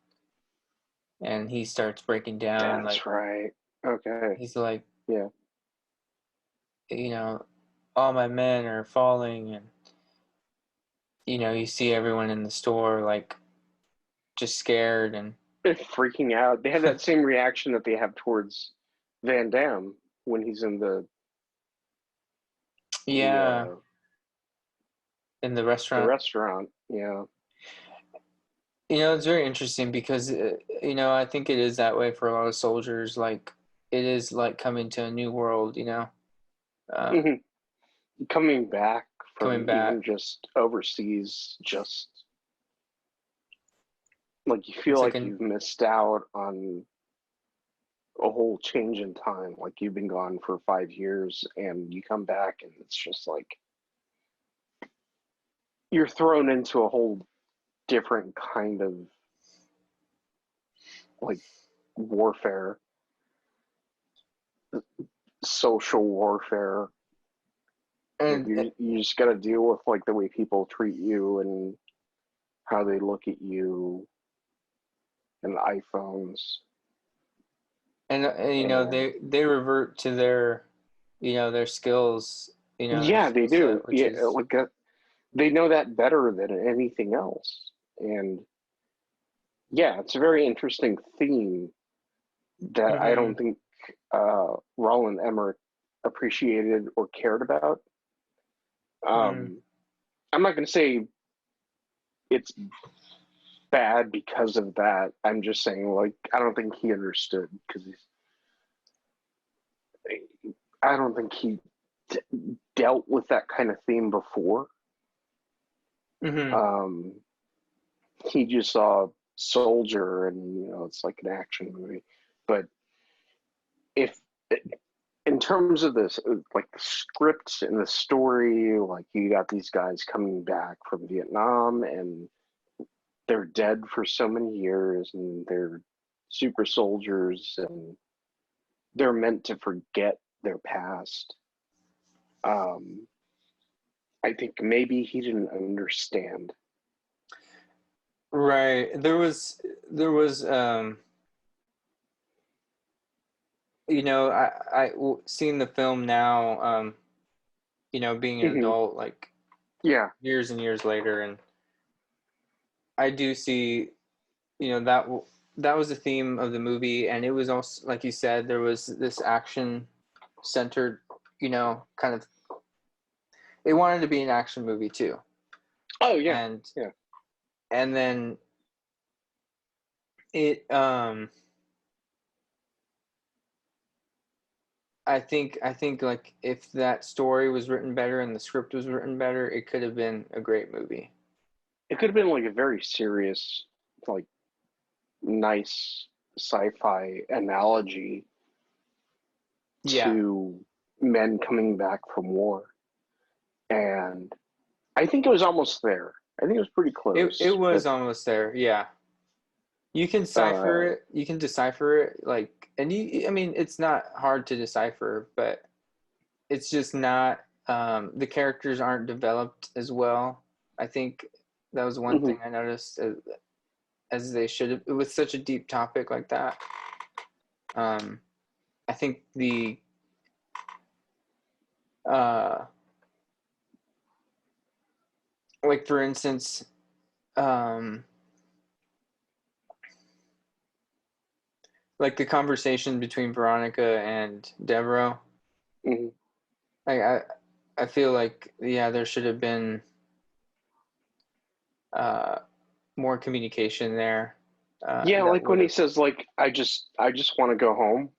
Speaker 2: he starts breaking down. Like,
Speaker 1: that's right. Okay,
Speaker 2: he's like,
Speaker 1: yeah.
Speaker 2: you know, all my men are falling, and you see everyone in the store, like, just scared. And
Speaker 1: They're freaking out. They have that same reaction that they have towards Van Damme when he's in the
Speaker 2: yeah, in the
Speaker 1: the
Speaker 2: restaurant.
Speaker 1: restaurant. Yeah.
Speaker 2: It's very interesting because I think it is that way for a lot of soldiers. Like, it is like coming to a new world, um,
Speaker 1: Coming back
Speaker 2: coming
Speaker 1: from even
Speaker 2: back.
Speaker 1: just overseas, just like you feel
Speaker 2: It's like
Speaker 1: like
Speaker 2: an
Speaker 1: you've missed out on a whole change in time. Like you've been gone for 5 years and you come back and it's just like you're thrown into a whole different kind of like warfare, social warfare. Like
Speaker 2: and
Speaker 1: you just got to deal with like the way people treat you and how they look at you and iPhones. And
Speaker 2: they revert to their skills, their
Speaker 1: yeah, they
Speaker 2: skill
Speaker 1: do.
Speaker 2: set, which
Speaker 1: Yeah,
Speaker 2: is.
Speaker 1: like they know that better than anything else. And yeah, it's a very interesting theme that I don't
Speaker 2: Hmm.
Speaker 1: think Roland Emmerich appreciated or cared about.
Speaker 2: Mm.
Speaker 1: Um, I'm not going to say it's bad because of that. I'm just saying, like, I don't think he understood because I don't think he dealt with that kind of theme before.
Speaker 2: Hmm.
Speaker 1: Um, he just saw Soldier and, it's like an action movie. But if in terms of this, like the scripts and the story, like you got these guys coming back from Vietnam and they're dead for so many years and they're super soldiers and they're meant to forget their past. Um, I think maybe he didn't understand.
Speaker 2: Right. There was seeing the film now, being an
Speaker 1: Mm-hmm.
Speaker 2: adult, like,
Speaker 1: Yeah.
Speaker 2: years and years later, and I do see, that was the theme of the movie, and it was also, like you said, there was this action centered, kind of, it wanted to be an action movie too.
Speaker 1: Oh yeah.
Speaker 2: and
Speaker 1: Yeah.
Speaker 2: and then it I think like, if that story was written better and the script was written better, it could have been a great movie.
Speaker 1: It could have been like a very serious, like nice sci-fi analogy
Speaker 2: Yeah,
Speaker 1: to men coming back from war. And I think it was almost there. I think it was pretty
Speaker 2: it
Speaker 1: close.
Speaker 2: was
Speaker 1: But
Speaker 2: almost there. Yeah,
Speaker 1: uh,
Speaker 2: you can decipher it, like, and I mean, it's not hard to decipher, but it's just not, the characters aren't developed as well. I think that was one
Speaker 1: mhm.
Speaker 2: thing I noticed. as they should have with such a deep topic like that. I think the like for instance, like the conversation between Veronica and Devereaux.
Speaker 1: Mhm.
Speaker 2: I feel like there should have been uh, more communication there.
Speaker 1: Yeah,
Speaker 2: That
Speaker 1: like when
Speaker 2: would
Speaker 1: he
Speaker 2: have.
Speaker 1: says like I just want to go home.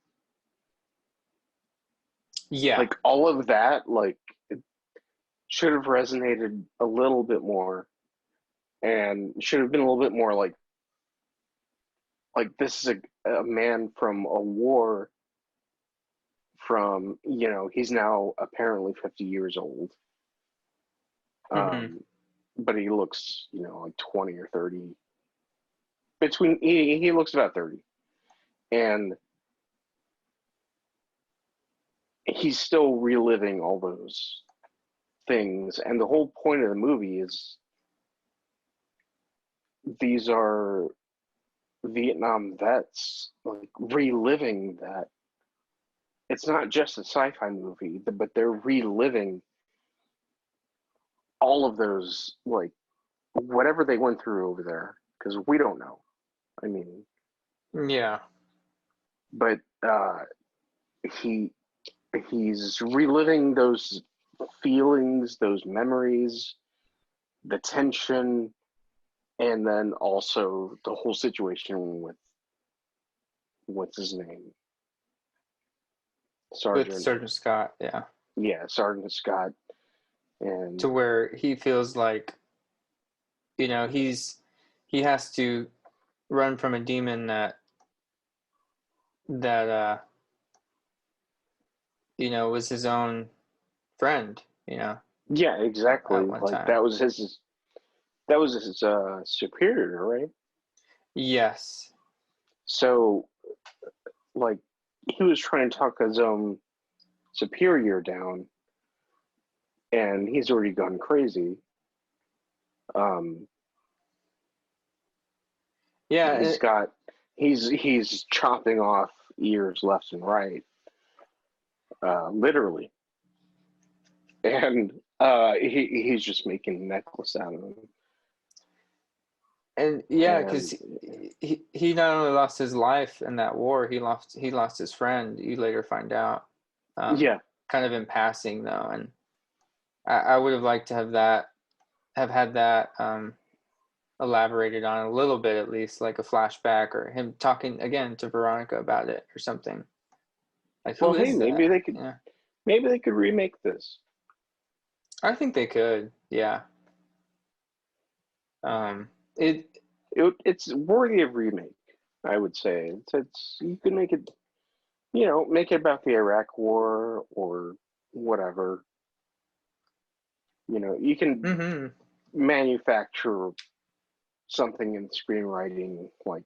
Speaker 2: Yeah.
Speaker 1: Like all of that like it should have resonated a little bit more and should have been a little bit more like this is a man from a war from he's now apparently 50 years old,
Speaker 2: Mm-hmm.
Speaker 1: um but he looks like 20 or 30, between he looks about 30, and he's still reliving all those things, and the whole point of the movie is these are Vietnam vets like reliving that. It's not just a sci-fi movie, but they're reliving all of those, like whatever they went through over there, because we don't know. I mean,
Speaker 2: Yeah.
Speaker 1: but he he's reliving those feelings, those memories, the tension, and then also the whole situation with what's his name,
Speaker 2: With
Speaker 1: Sergeant.
Speaker 2: Sergeant Scott, yeah.
Speaker 1: Yeah, Sergeant Scott, and
Speaker 2: To where he feels like, he has to run from a demon that was his own friend,
Speaker 1: yeah,
Speaker 2: at
Speaker 1: exactly.
Speaker 2: one
Speaker 1: Like
Speaker 2: time.
Speaker 1: that was his superior, right?
Speaker 2: Yes.
Speaker 1: So like he was trying to talk his own superior down, and he's already gone crazy. Um,
Speaker 2: Yeah,
Speaker 1: he's got he's chopping off ears left and right, literally, and he's just making a necklace out of them.
Speaker 2: and yeah,
Speaker 1: And
Speaker 2: because he not only lost his life in that war, he lost his friend. You later find out, um,
Speaker 1: yeah,
Speaker 2: kind of in passing though, and I would have liked to have had that elaborated on a little bit at least, like a flashback or him talking again to Veronica about it or something. Like,
Speaker 1: well,
Speaker 2: who
Speaker 1: hey,
Speaker 2: is that? Yeah,
Speaker 1: maybe they could remake this.
Speaker 2: I think they could. Yeah. It
Speaker 1: It's worthy of remake. I would say it's you can make it, make it about the Iraq War or whatever. You can
Speaker 2: hmm
Speaker 1: manufacture something in screenwriting, like,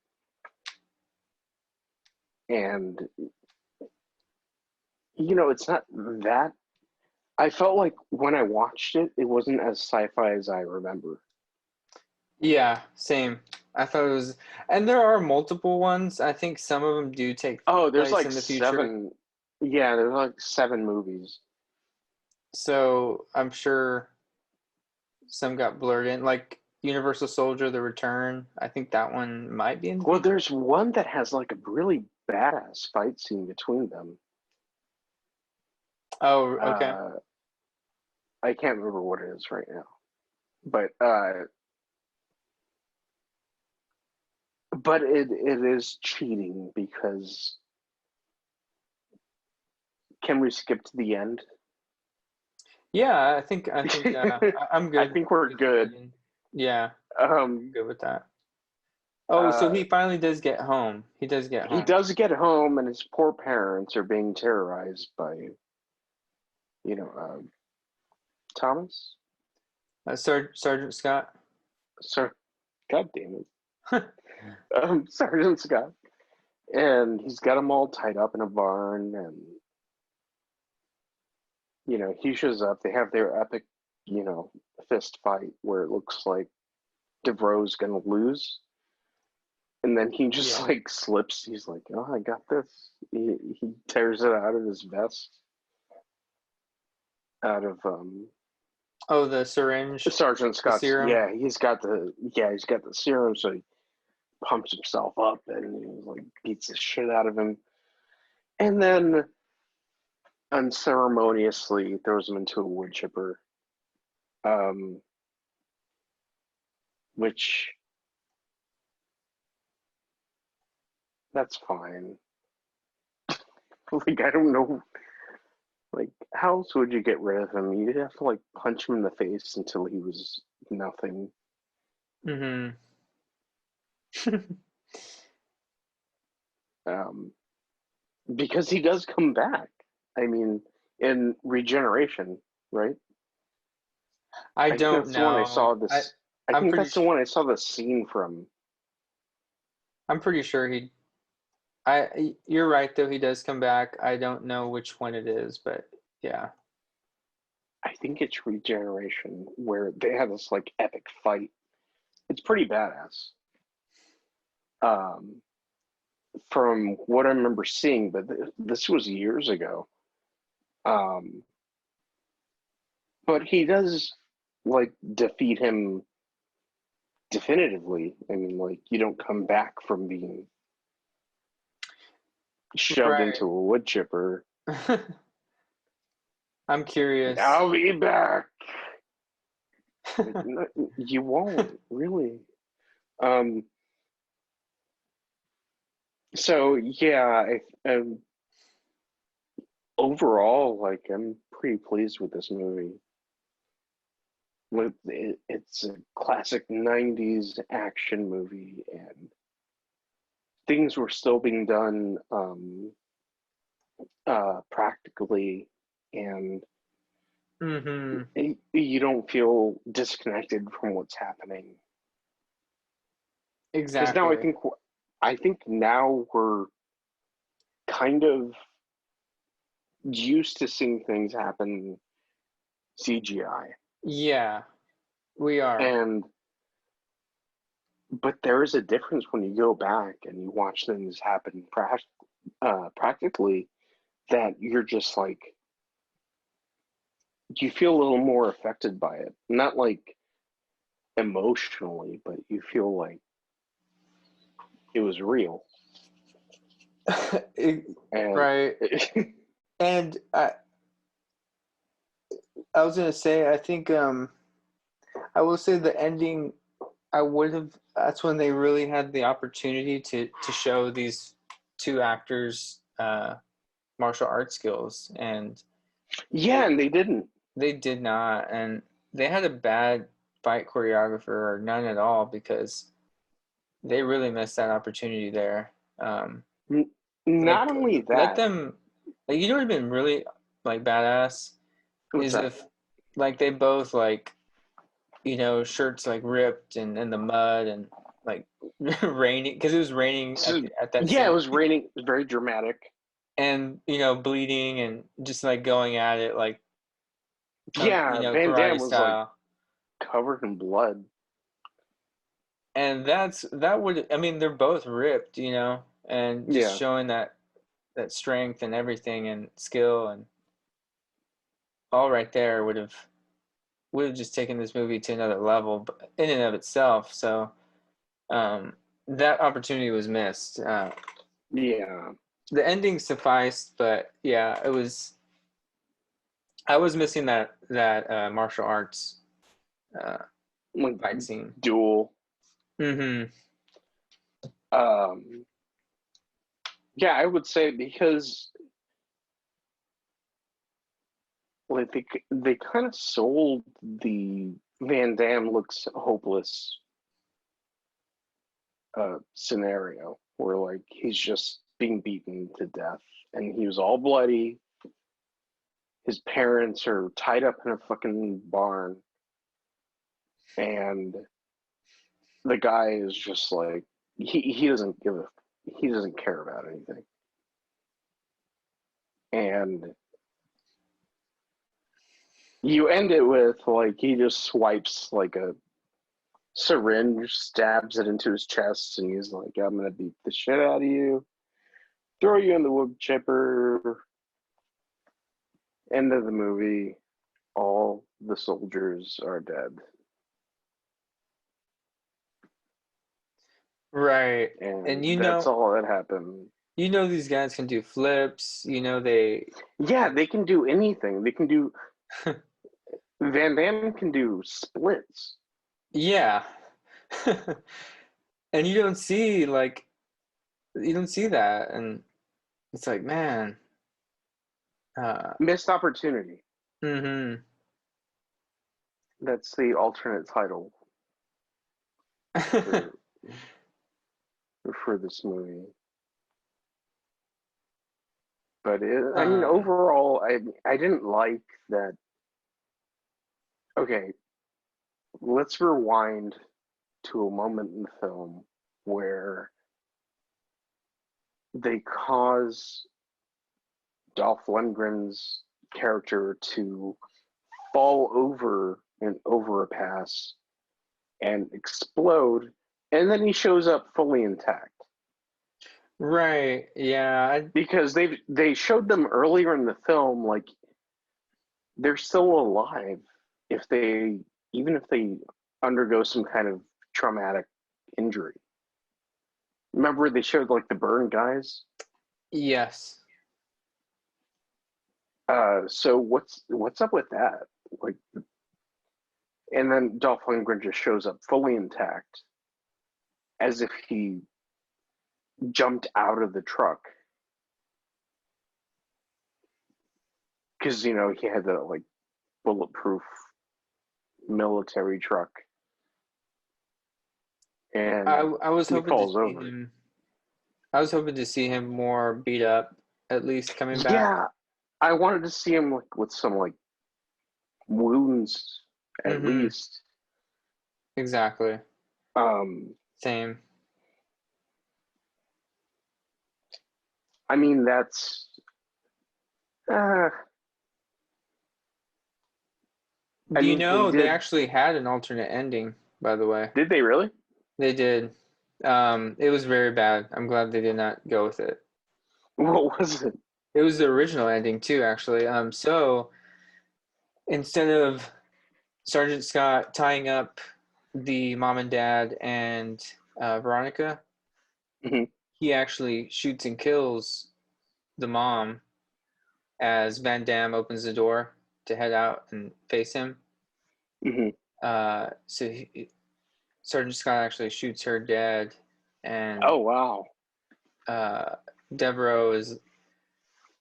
Speaker 1: and it's not that. I felt like when I watched it, it wasn't as sci-fi as I remember.
Speaker 2: Yeah, same. I thought it was, and there are multiple ones. I think some of them do take
Speaker 1: Oh, there's
Speaker 2: place
Speaker 1: like
Speaker 2: in the future.
Speaker 1: seven. Yeah, there's like seven movies.
Speaker 2: So I'm sure some got blurred in, like Universal Soldier: The Return. I think that one might be in the
Speaker 1: Well,
Speaker 2: future.
Speaker 1: there's one that has like a really badass fight scene between them.
Speaker 2: Oh, okay.
Speaker 1: Uh, I can't remember what it is right now, but it is cheating because can we skip to the end?
Speaker 2: Yeah, I think I'm
Speaker 1: I
Speaker 2: good
Speaker 1: think we're
Speaker 2: with
Speaker 1: good.
Speaker 2: ending. Yeah, I'm
Speaker 1: Um,
Speaker 2: good with that. Oh, so
Speaker 1: uh,
Speaker 2: he finally does get home. He does get
Speaker 1: he
Speaker 2: home.
Speaker 1: does get home, and his poor parents are being terrorized by, Thomas.
Speaker 2: Sergeant Scott.
Speaker 1: Sir, God damn it, Sergeant Scott, and he's got them all tied up in a barn, and he shows up. They have their epic, fist fight where it looks like Devereaux's gonna lose, And then he just
Speaker 2: Yeah.
Speaker 1: like slips. He's like, "Oh, I got this." He tears it out of his vest, out of
Speaker 2: Oh, the syringe,
Speaker 1: Sergeant
Speaker 2: the
Speaker 1: Scott's.
Speaker 2: serum.
Speaker 1: He's got the serum, so he pumps himself up and he like beats the shit out of him, and then unceremoniously throws him into a wood chipper, um, which that's fine. Like I don't know, like how else would you get rid of him? You'd have to like punch him in the face until he was nothing.
Speaker 2: Mm-hmm.
Speaker 1: Um, because he does come back. I mean, in Regeneration, right?
Speaker 2: I
Speaker 1: I think
Speaker 2: don't
Speaker 1: that's the one I
Speaker 2: know.
Speaker 1: saw this. I
Speaker 2: I'm
Speaker 1: think
Speaker 2: pretty
Speaker 1: that's the one I saw the scene from.
Speaker 2: I'm pretty sure he. You're right though. He does come back. I don't know which one it is, but yeah.
Speaker 1: I think it's Regeneration where they have this like epic fight. It's pretty badass. Um, from what I remember seeing, but this was years ago. Um, but he does like defeat him definitively. I mean, like you don't come back from being shoved into
Speaker 2: Right.
Speaker 1: a wood chipper.
Speaker 2: I'm curious.
Speaker 1: I'll be back. No, you won't really. Um, so yeah, overall, like I'm pretty pleased with this movie. It's a classic '90s action movie, and things were still being done practically, and
Speaker 2: Mm-hmm.
Speaker 1: you don't feel disconnected from what's happening. Because now
Speaker 2: Exactly.
Speaker 1: I think now we're kind of used to seeing things happen CGI,
Speaker 2: Yeah, we are.
Speaker 1: and but there is a difference when you go back and you watch things happen practically, that you're just like you feel a little more affected by it, not like emotionally, but you feel like it was real. And
Speaker 2: Right. And I was gonna say, I think I will say the ending. I would have. That's when they really had the opportunity to show these two actors martial arts skills, and
Speaker 1: yeah,
Speaker 2: they
Speaker 1: and they didn't.
Speaker 2: they did not, and they had a bad fight choreographer or none at all because they really missed that opportunity there. Um,
Speaker 1: Not
Speaker 2: like
Speaker 1: only
Speaker 2: let
Speaker 1: that,
Speaker 2: them. Like you know what would have been really like badass
Speaker 1: what's
Speaker 2: is
Speaker 1: that?
Speaker 2: if like they both like shirts like ripped and in the mud and like raining because it was raining
Speaker 1: So,
Speaker 2: at that
Speaker 1: yeah, it
Speaker 2: scene
Speaker 1: was raining. It was very dramatic.
Speaker 2: and bleeding and just like going at it like
Speaker 1: Yeah, Van
Speaker 2: karate
Speaker 1: Damme was like
Speaker 2: style.
Speaker 1: covered in blood.
Speaker 2: And that would, I mean, they're both ripped, and just
Speaker 1: Yeah,
Speaker 2: showing that strength and everything and skill and all right there would have just taken this movie to another level in and of itself. So um, that opportunity was missed.
Speaker 1: yeah.
Speaker 2: The ending sufficed, but yeah, it was. I was missing that martial arts uh,
Speaker 1: Like
Speaker 2: fight scene.
Speaker 1: duel.
Speaker 2: Mm-hmm.
Speaker 1: Um, yeah, I would say because like they kind of sold the Van Damme looks hopeless scenario where like he's just being beaten to death and he was all bloody. His parents are tied up in a fucking barn, and the guy is just like he doesn't he doesn't care about anything, and you end it with like he just swipes like a syringe, stabs it into his chest, and he's like, "I'm gonna beat the shit out of you, throw you in the wood chipper." End of the movie. All the soldiers are dead,
Speaker 2: Right. And
Speaker 1: and that's all that happened.
Speaker 2: these guys can do flips. They.
Speaker 1: Yeah, they can do anything. They can do. Van Damme can do splits.
Speaker 2: Yeah. And you don't see that, and it's like, man.
Speaker 1: Missed opportunity.
Speaker 2: Mm-hmm.
Speaker 1: That's the alternate title for, for this movie. But I mean, overall, I didn't like that. Okay, let's rewind to a moment in the film where they cause Dolph Lundgren's character to fall over an overpass and explode, and then he shows up fully intact.
Speaker 2: Right. Yeah.
Speaker 1: Because they showed them earlier in the film, like they're still alive if they even if they undergo some kind of traumatic injury. Remember they showed like the burn guys?
Speaker 2: Yes.
Speaker 1: So what's up with that? Like, and then Dolph Lundgren just shows up fully intact, as if he jumped out of the truck, because he had the like bulletproof military truck, and
Speaker 2: I was
Speaker 1: he
Speaker 2: hoping to
Speaker 1: falls
Speaker 2: see
Speaker 1: over.
Speaker 2: him. I was hoping to see him more beat up, at least coming back.
Speaker 1: Yeah, I wanted to see him like with some like wounds at least.
Speaker 2: Exactly. Same.
Speaker 1: I mean, that's.
Speaker 2: Do you know they
Speaker 1: did.
Speaker 2: actually had an alternate ending, by the way?
Speaker 1: Did they really?
Speaker 2: They did. It was very bad. I'm glad they did not go with it.
Speaker 1: What was it?
Speaker 2: It was the original ending too, actually. So instead of Sergeant Scott tying up the mom and dad and Veronica,
Speaker 1: Mm-hmm.
Speaker 2: he actually shoots and kills the mom as Van Damme opens the door to head out and face him.
Speaker 1: Mm-hmm.
Speaker 2: So Sergeant Scott actually shoots her dead, and
Speaker 1: Oh wow!
Speaker 2: Devereaux is.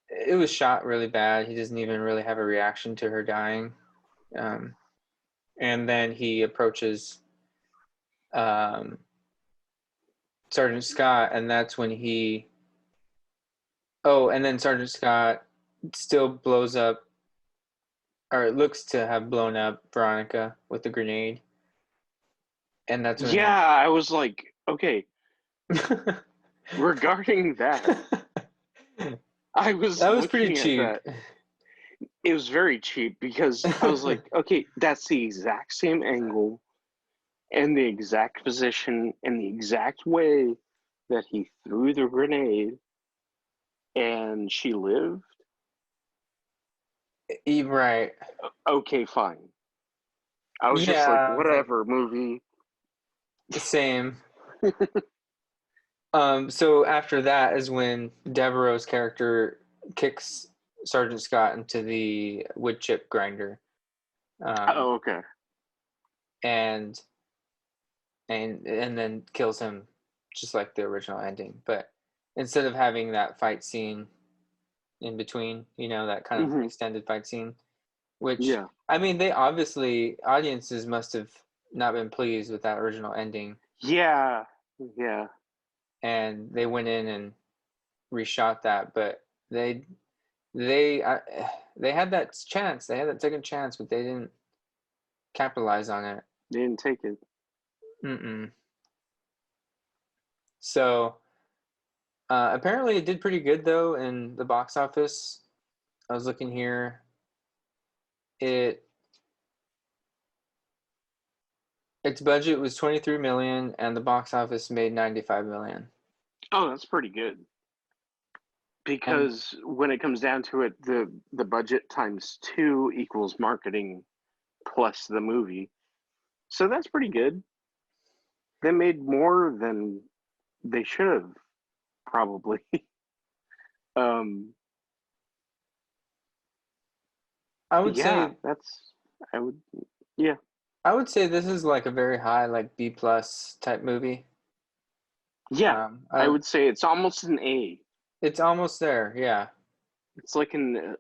Speaker 2: It was shot really bad. He doesn't even really have a reaction to her dying, and then he approaches Sergeant Scott, and that's when he. Oh, and then Sergeant Scott still blows up, or looks to have blown up Veronica with the grenade, and that's when.
Speaker 1: Yeah, I was like, okay. Regarding that, I was
Speaker 2: that was pretty
Speaker 1: looking at
Speaker 2: cheap.
Speaker 1: that. It was very cheap because I was like, okay, that's the exact same angle and the exact position and the exact way that he threw the grenade, and she lived.
Speaker 2: Right.
Speaker 1: Okay, fine. I was just like,
Speaker 2: Yeah,
Speaker 1: whatever, movie.
Speaker 2: same. So after that is when Devereaux's character kicks Sergeant Scott into the wood chip grinder,
Speaker 1: Oh, okay.
Speaker 2: and then kills him, just like the original ending. But instead of having that fight scene in between, that kind of extended fight scene, which I mean, they obviously audiences must have not been pleased with that original ending.
Speaker 1: Yeah.
Speaker 2: And they went in and reshot that, but they had that chance. They had that second chance, but they didn't capitalize on it.
Speaker 1: They didn't take it.
Speaker 2: So apparently it did pretty good though in the box office. I was looking here. It Its budget was 23 million, and the box office made 95 million.
Speaker 1: Oh, that's pretty good.
Speaker 2: And
Speaker 1: Because when it comes down to it, the budget times two equals marketing plus the movie. So that's pretty good. They made more than they should have, probably. um,
Speaker 2: I would
Speaker 1: yeah,
Speaker 2: say
Speaker 1: that's I would yeah
Speaker 2: I would say this is like a very high, like B plus type movie.
Speaker 1: yeah.
Speaker 2: Um,
Speaker 1: I
Speaker 2: uh,
Speaker 1: would say it's almost an A.
Speaker 2: it's almost there. Yeah.
Speaker 1: It's like in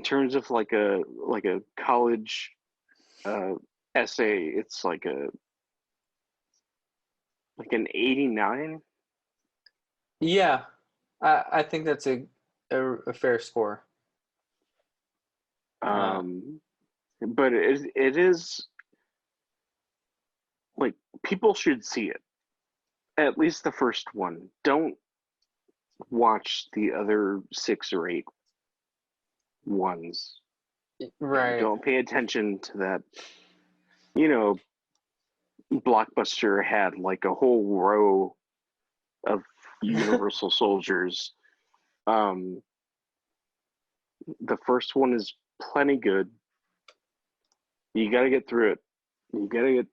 Speaker 1: terms of like a college uh, essay. It's like an 89.
Speaker 2: Yeah. I think that's a fair score. Uh,
Speaker 1: Um, but it is like people should see it. At least the first one. Don't watch the other six or eight ones. And
Speaker 2: right.
Speaker 1: don't pay attention to that. You know, Blockbuster had like a whole row of Universal soldiers. Um, the first one is plenty good. You got to get through it. You got to get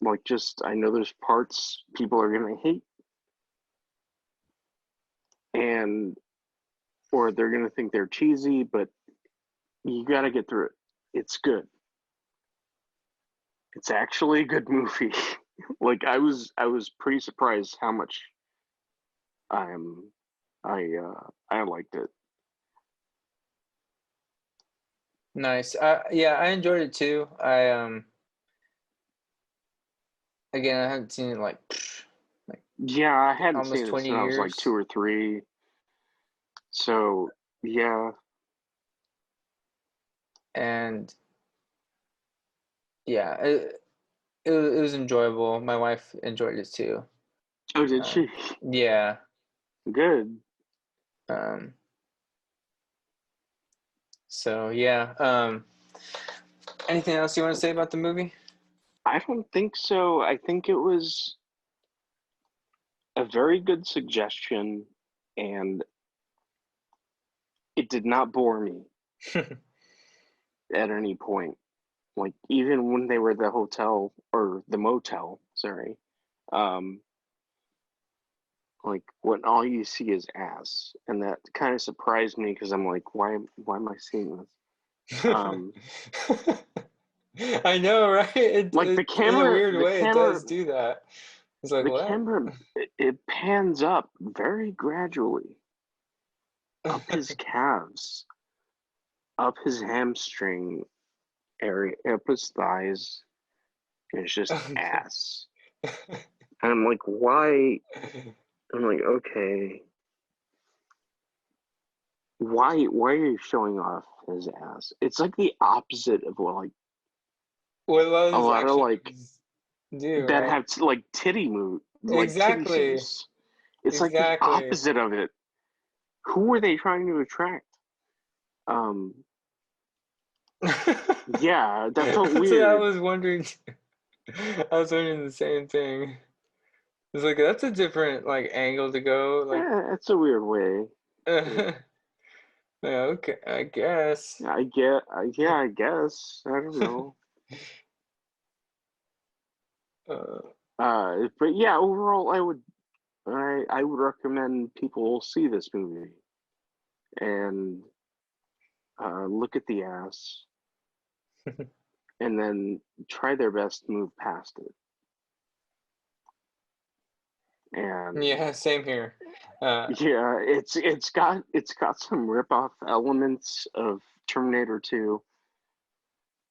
Speaker 1: like just. I know there's parts people are gonna hate, and or they're gonna think they're cheesy, but you got to get through it. It's good. It's actually a good movie. Like I was pretty surprised how much I'm I liked it.
Speaker 2: Nice. Yeah, I enjoyed it too. Again, I haven't seen it like
Speaker 1: Yeah, I hadn't
Speaker 2: almost
Speaker 1: seen it
Speaker 2: 20
Speaker 1: since I was like two
Speaker 2: years.
Speaker 1: or three. So yeah.
Speaker 2: And yeah, it was enjoyable. My wife enjoyed it too.
Speaker 1: Oh, did
Speaker 2: Uh,
Speaker 1: she?
Speaker 2: yeah.
Speaker 1: Good.
Speaker 2: Um, so yeah. Anything else you want to say about the movie?
Speaker 1: I don't think so. I think it was a very good suggestion, and it did not bore me at any point. Like even when they were at the hotel or the motel, sorry, um, like when all you see is ass, and that kind of surprised me because I'm like, why am I seeing this? Um,
Speaker 2: I know, right?
Speaker 1: like
Speaker 2: In a weird way, it does do that. It's like,
Speaker 1: the
Speaker 2: what?
Speaker 1: camera, it pans up very gradually up his calves, up his hamstring area, up his thighs, and it's just ass. And I'm like, why? I'm like, okay, why are you showing off his ass? It's like the opposite of what like
Speaker 2: What a lot of
Speaker 1: a
Speaker 2: these
Speaker 1: lot of
Speaker 2: action
Speaker 1: like
Speaker 2: movies do,
Speaker 1: that
Speaker 2: right?
Speaker 1: have like like titty
Speaker 2: Exactly.
Speaker 1: scenes. It's like the
Speaker 2: Exactly.
Speaker 1: opposite of it. Who were they trying to attract? Um, yeah, that felt
Speaker 2: That's what I
Speaker 1: weird.
Speaker 2: was wondering. I was wondering the same thing. It's like that's a different like angle to go. Like,
Speaker 1: Yeah, it's a weird way.
Speaker 2: yeah, okay, I guess.
Speaker 1: Yeah, I guess. I don't know.
Speaker 2: Uh,
Speaker 1: But yeah, overall, I would recommend people see this movie and look at the ass and then try their best to move past it. And
Speaker 2: yeah, same here. Uh,
Speaker 1: yeah, it's got some rip-off elements of Terminator 2,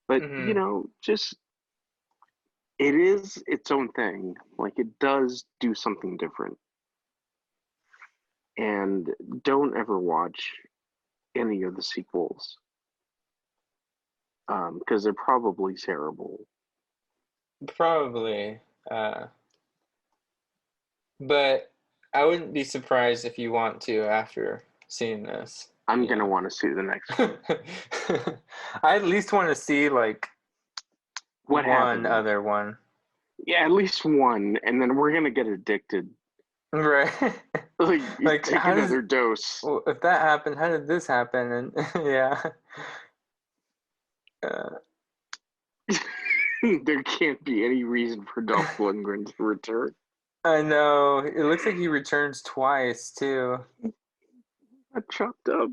Speaker 1: but
Speaker 2: mhm.
Speaker 1: just it is its own thing. Like it does do something different. And don't ever watch any of the sequels because they're probably terrible.
Speaker 2: Probably. Uh, but I wouldn't be surprised if you want to after seeing this.
Speaker 1: I'm
Speaker 2: You
Speaker 1: gonna
Speaker 2: know,
Speaker 1: want to see the next one.
Speaker 2: I at least want to see like
Speaker 1: what happened?
Speaker 2: other one.
Speaker 1: Yeah, at least one, and then we're gonna get addicted.
Speaker 2: Right.
Speaker 1: Like,
Speaker 2: Like,
Speaker 1: take
Speaker 2: how does
Speaker 1: another dose.
Speaker 2: well, if that happened, how did this happen? And yeah.
Speaker 1: There can't be any reason for Dolph Lundgren to return.
Speaker 2: I know. It looks like he returns twice too.
Speaker 1: Got chopped up.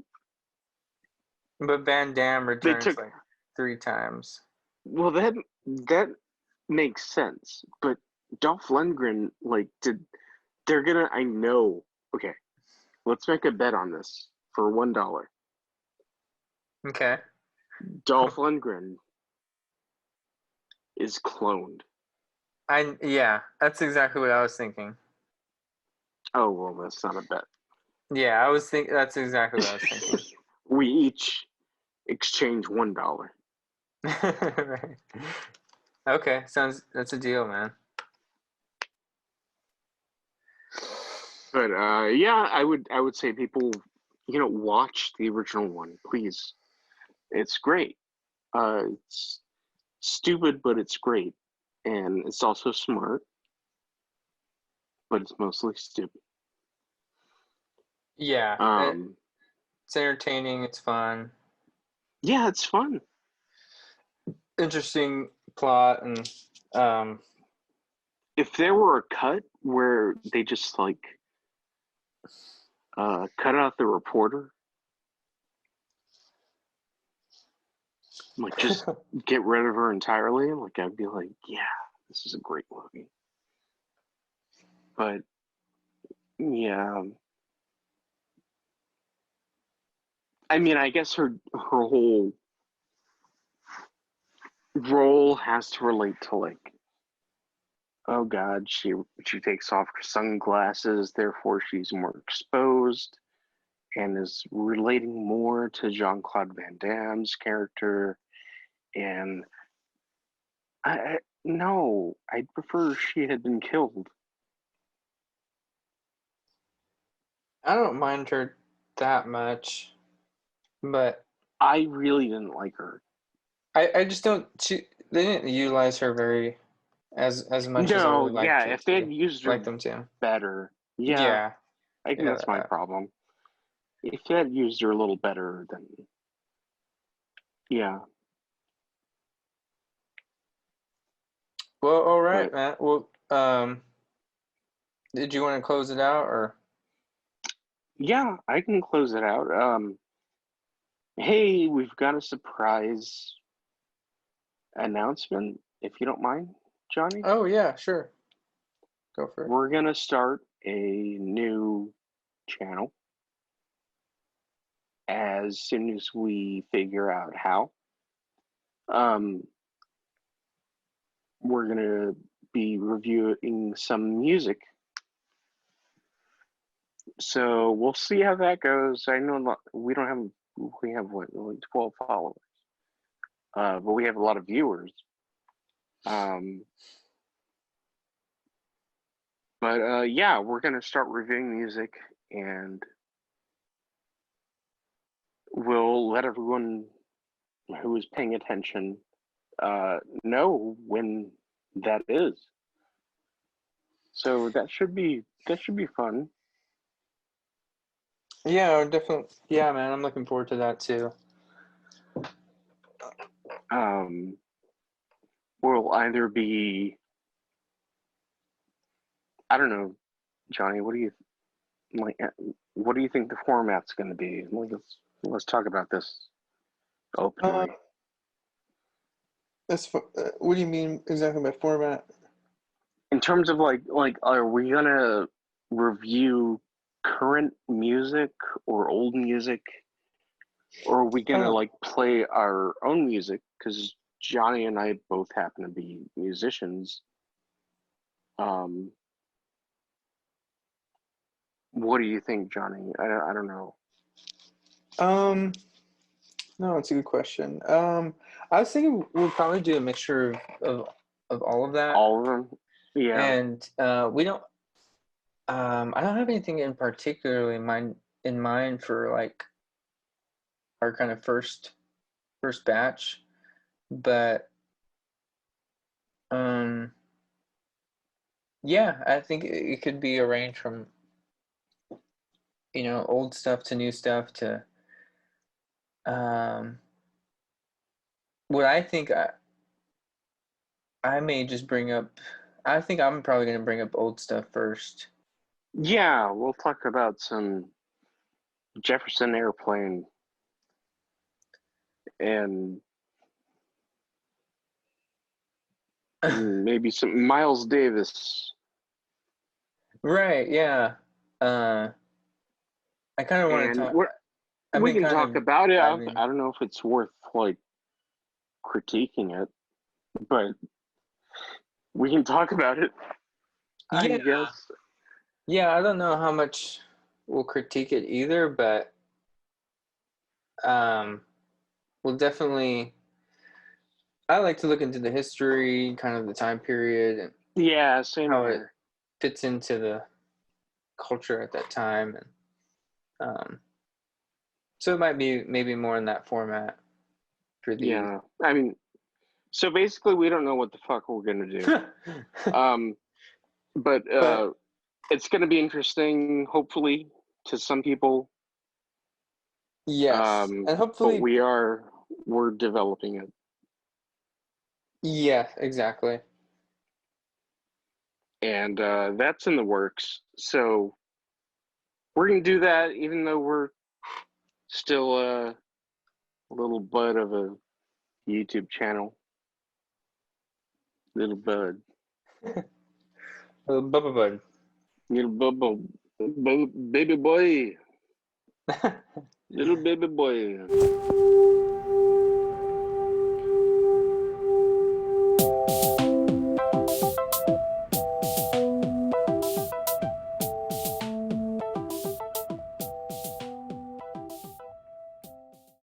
Speaker 2: But Van Damme
Speaker 1: They
Speaker 2: returns
Speaker 1: took
Speaker 2: like 3 times.
Speaker 1: well that makes sense, but Dolph Lundgren they're gonna I know. Okay, let's make a bet on this for $1.
Speaker 2: Okay.
Speaker 1: Dolph Lundgren is cloned.
Speaker 2: Yeah, that's exactly what I was thinking.
Speaker 1: Oh well, that's not a bet.
Speaker 2: Yeah, I was think that's exactly what I was thinking.
Speaker 1: We each exchange $1.
Speaker 2: Right. Okay, that's a deal, man.
Speaker 1: But yeah, I would say people, watch the original one, please. It's great. It's stupid, but it's great, and it's also smart, but it's mostly stupid.
Speaker 2: Yeah,
Speaker 1: Um,
Speaker 2: it's entertaining, it's fun.
Speaker 1: yeah, it's fun.
Speaker 2: Interesting plot and um
Speaker 1: If there were a cut where they just cut out the reporter, just get rid of her entirely, I'd be like, yeah, this is a great movie. But yeah, I mean, I guess her whole role has to relate to oh god, she takes off her sunglasses, therefore she's more exposed and is relating more to Jean-Claude Van Damme's character. And no, I'd prefer she had been killed.
Speaker 2: I don't mind her that much, but
Speaker 1: I really didn't like her.
Speaker 2: I just don't they didn't utilize her very as much as I
Speaker 1: No,
Speaker 2: would
Speaker 1: yeah, if they had used her
Speaker 2: like them to.
Speaker 1: better, yeah,
Speaker 2: Yeah.
Speaker 1: I think that's my
Speaker 2: Yeah.
Speaker 1: problem. If they had used her a little better, then yeah.
Speaker 2: Well, all right,
Speaker 1: But
Speaker 2: Matt. Well, did you want to close it out or?
Speaker 1: yeah, I can close it out. Hey, we've got a surprise announcement, if you don't mind, Johnny.
Speaker 2: Oh yeah, sure. Go for it.
Speaker 1: We're gonna start a new channel as soon as we figure out how. Um, we're gonna be reviewing some music, so we'll see how that goes. I know we don't have we have what, like 12 followers, but we have a lot of viewers. But yeah, we're gonna start reviewing music, and we'll let everyone who is paying attention know when that is. So that should be fun.
Speaker 2: Yeah, definitely. Yeah, man, I'm looking forward to that too.
Speaker 1: Um, will either be, I don't know, Johnny. What do you like? What do you think the format's going to be? Let's talk about this
Speaker 2: Uh,
Speaker 1: openly.
Speaker 2: what do you mean exactly by format?
Speaker 1: In terms of are we gonna review current music or old music, or are we gonna
Speaker 2: Uh,
Speaker 1: play our own music? Because Johnny and I both happen to be musicians. Um, what do you think, Johnny? I don't know.
Speaker 2: um, no, it's a good question. I was thinking we'll probably do a mixture of all of that,
Speaker 1: All of them? Yeah.
Speaker 2: and we don't. I don't have anything in particular in mind for like our kind of first batch, but Yeah, I think it could be a range from, old stuff to new stuff to um what I think I may just bring up. I think I'm probably going to bring up old stuff first.
Speaker 1: Yeah, we'll talk about some Jefferson Airplane and maybe some Miles Davis.
Speaker 2: Right, yeah. Uh I kind of want to
Speaker 1: And
Speaker 2: talk. I've
Speaker 1: we
Speaker 2: been
Speaker 1: can
Speaker 2: kind
Speaker 1: talk
Speaker 2: of
Speaker 1: about it.
Speaker 2: diving.
Speaker 1: I don't know if it's worth like critiquing it, but we can talk about it, I
Speaker 2: Yeah.
Speaker 1: guess.
Speaker 2: Yeah, I don't know how much we'll critique it either, but um we'll definitely. I like to look into the history, kind of the time period, and
Speaker 1: Yeah, same
Speaker 2: how it
Speaker 1: here.
Speaker 2: fits into the culture at that time, and um, so it might be maybe more in that format for these.
Speaker 1: Yeah, I mean, so basically, we don't know what the fuck we're gonna do. Um, but
Speaker 2: But
Speaker 1: it's gonna be interesting, hopefully, to some people.
Speaker 2: yes, and
Speaker 1: But
Speaker 2: hopefully,
Speaker 1: we're developing it,
Speaker 2: yeah, exactly.
Speaker 1: and that's in the works. So we're gonna do that, even though we're still a little bud of a YouTube channel, little bud,
Speaker 2: Bubba Bud.
Speaker 1: little bubble, baby boy, little baby boy.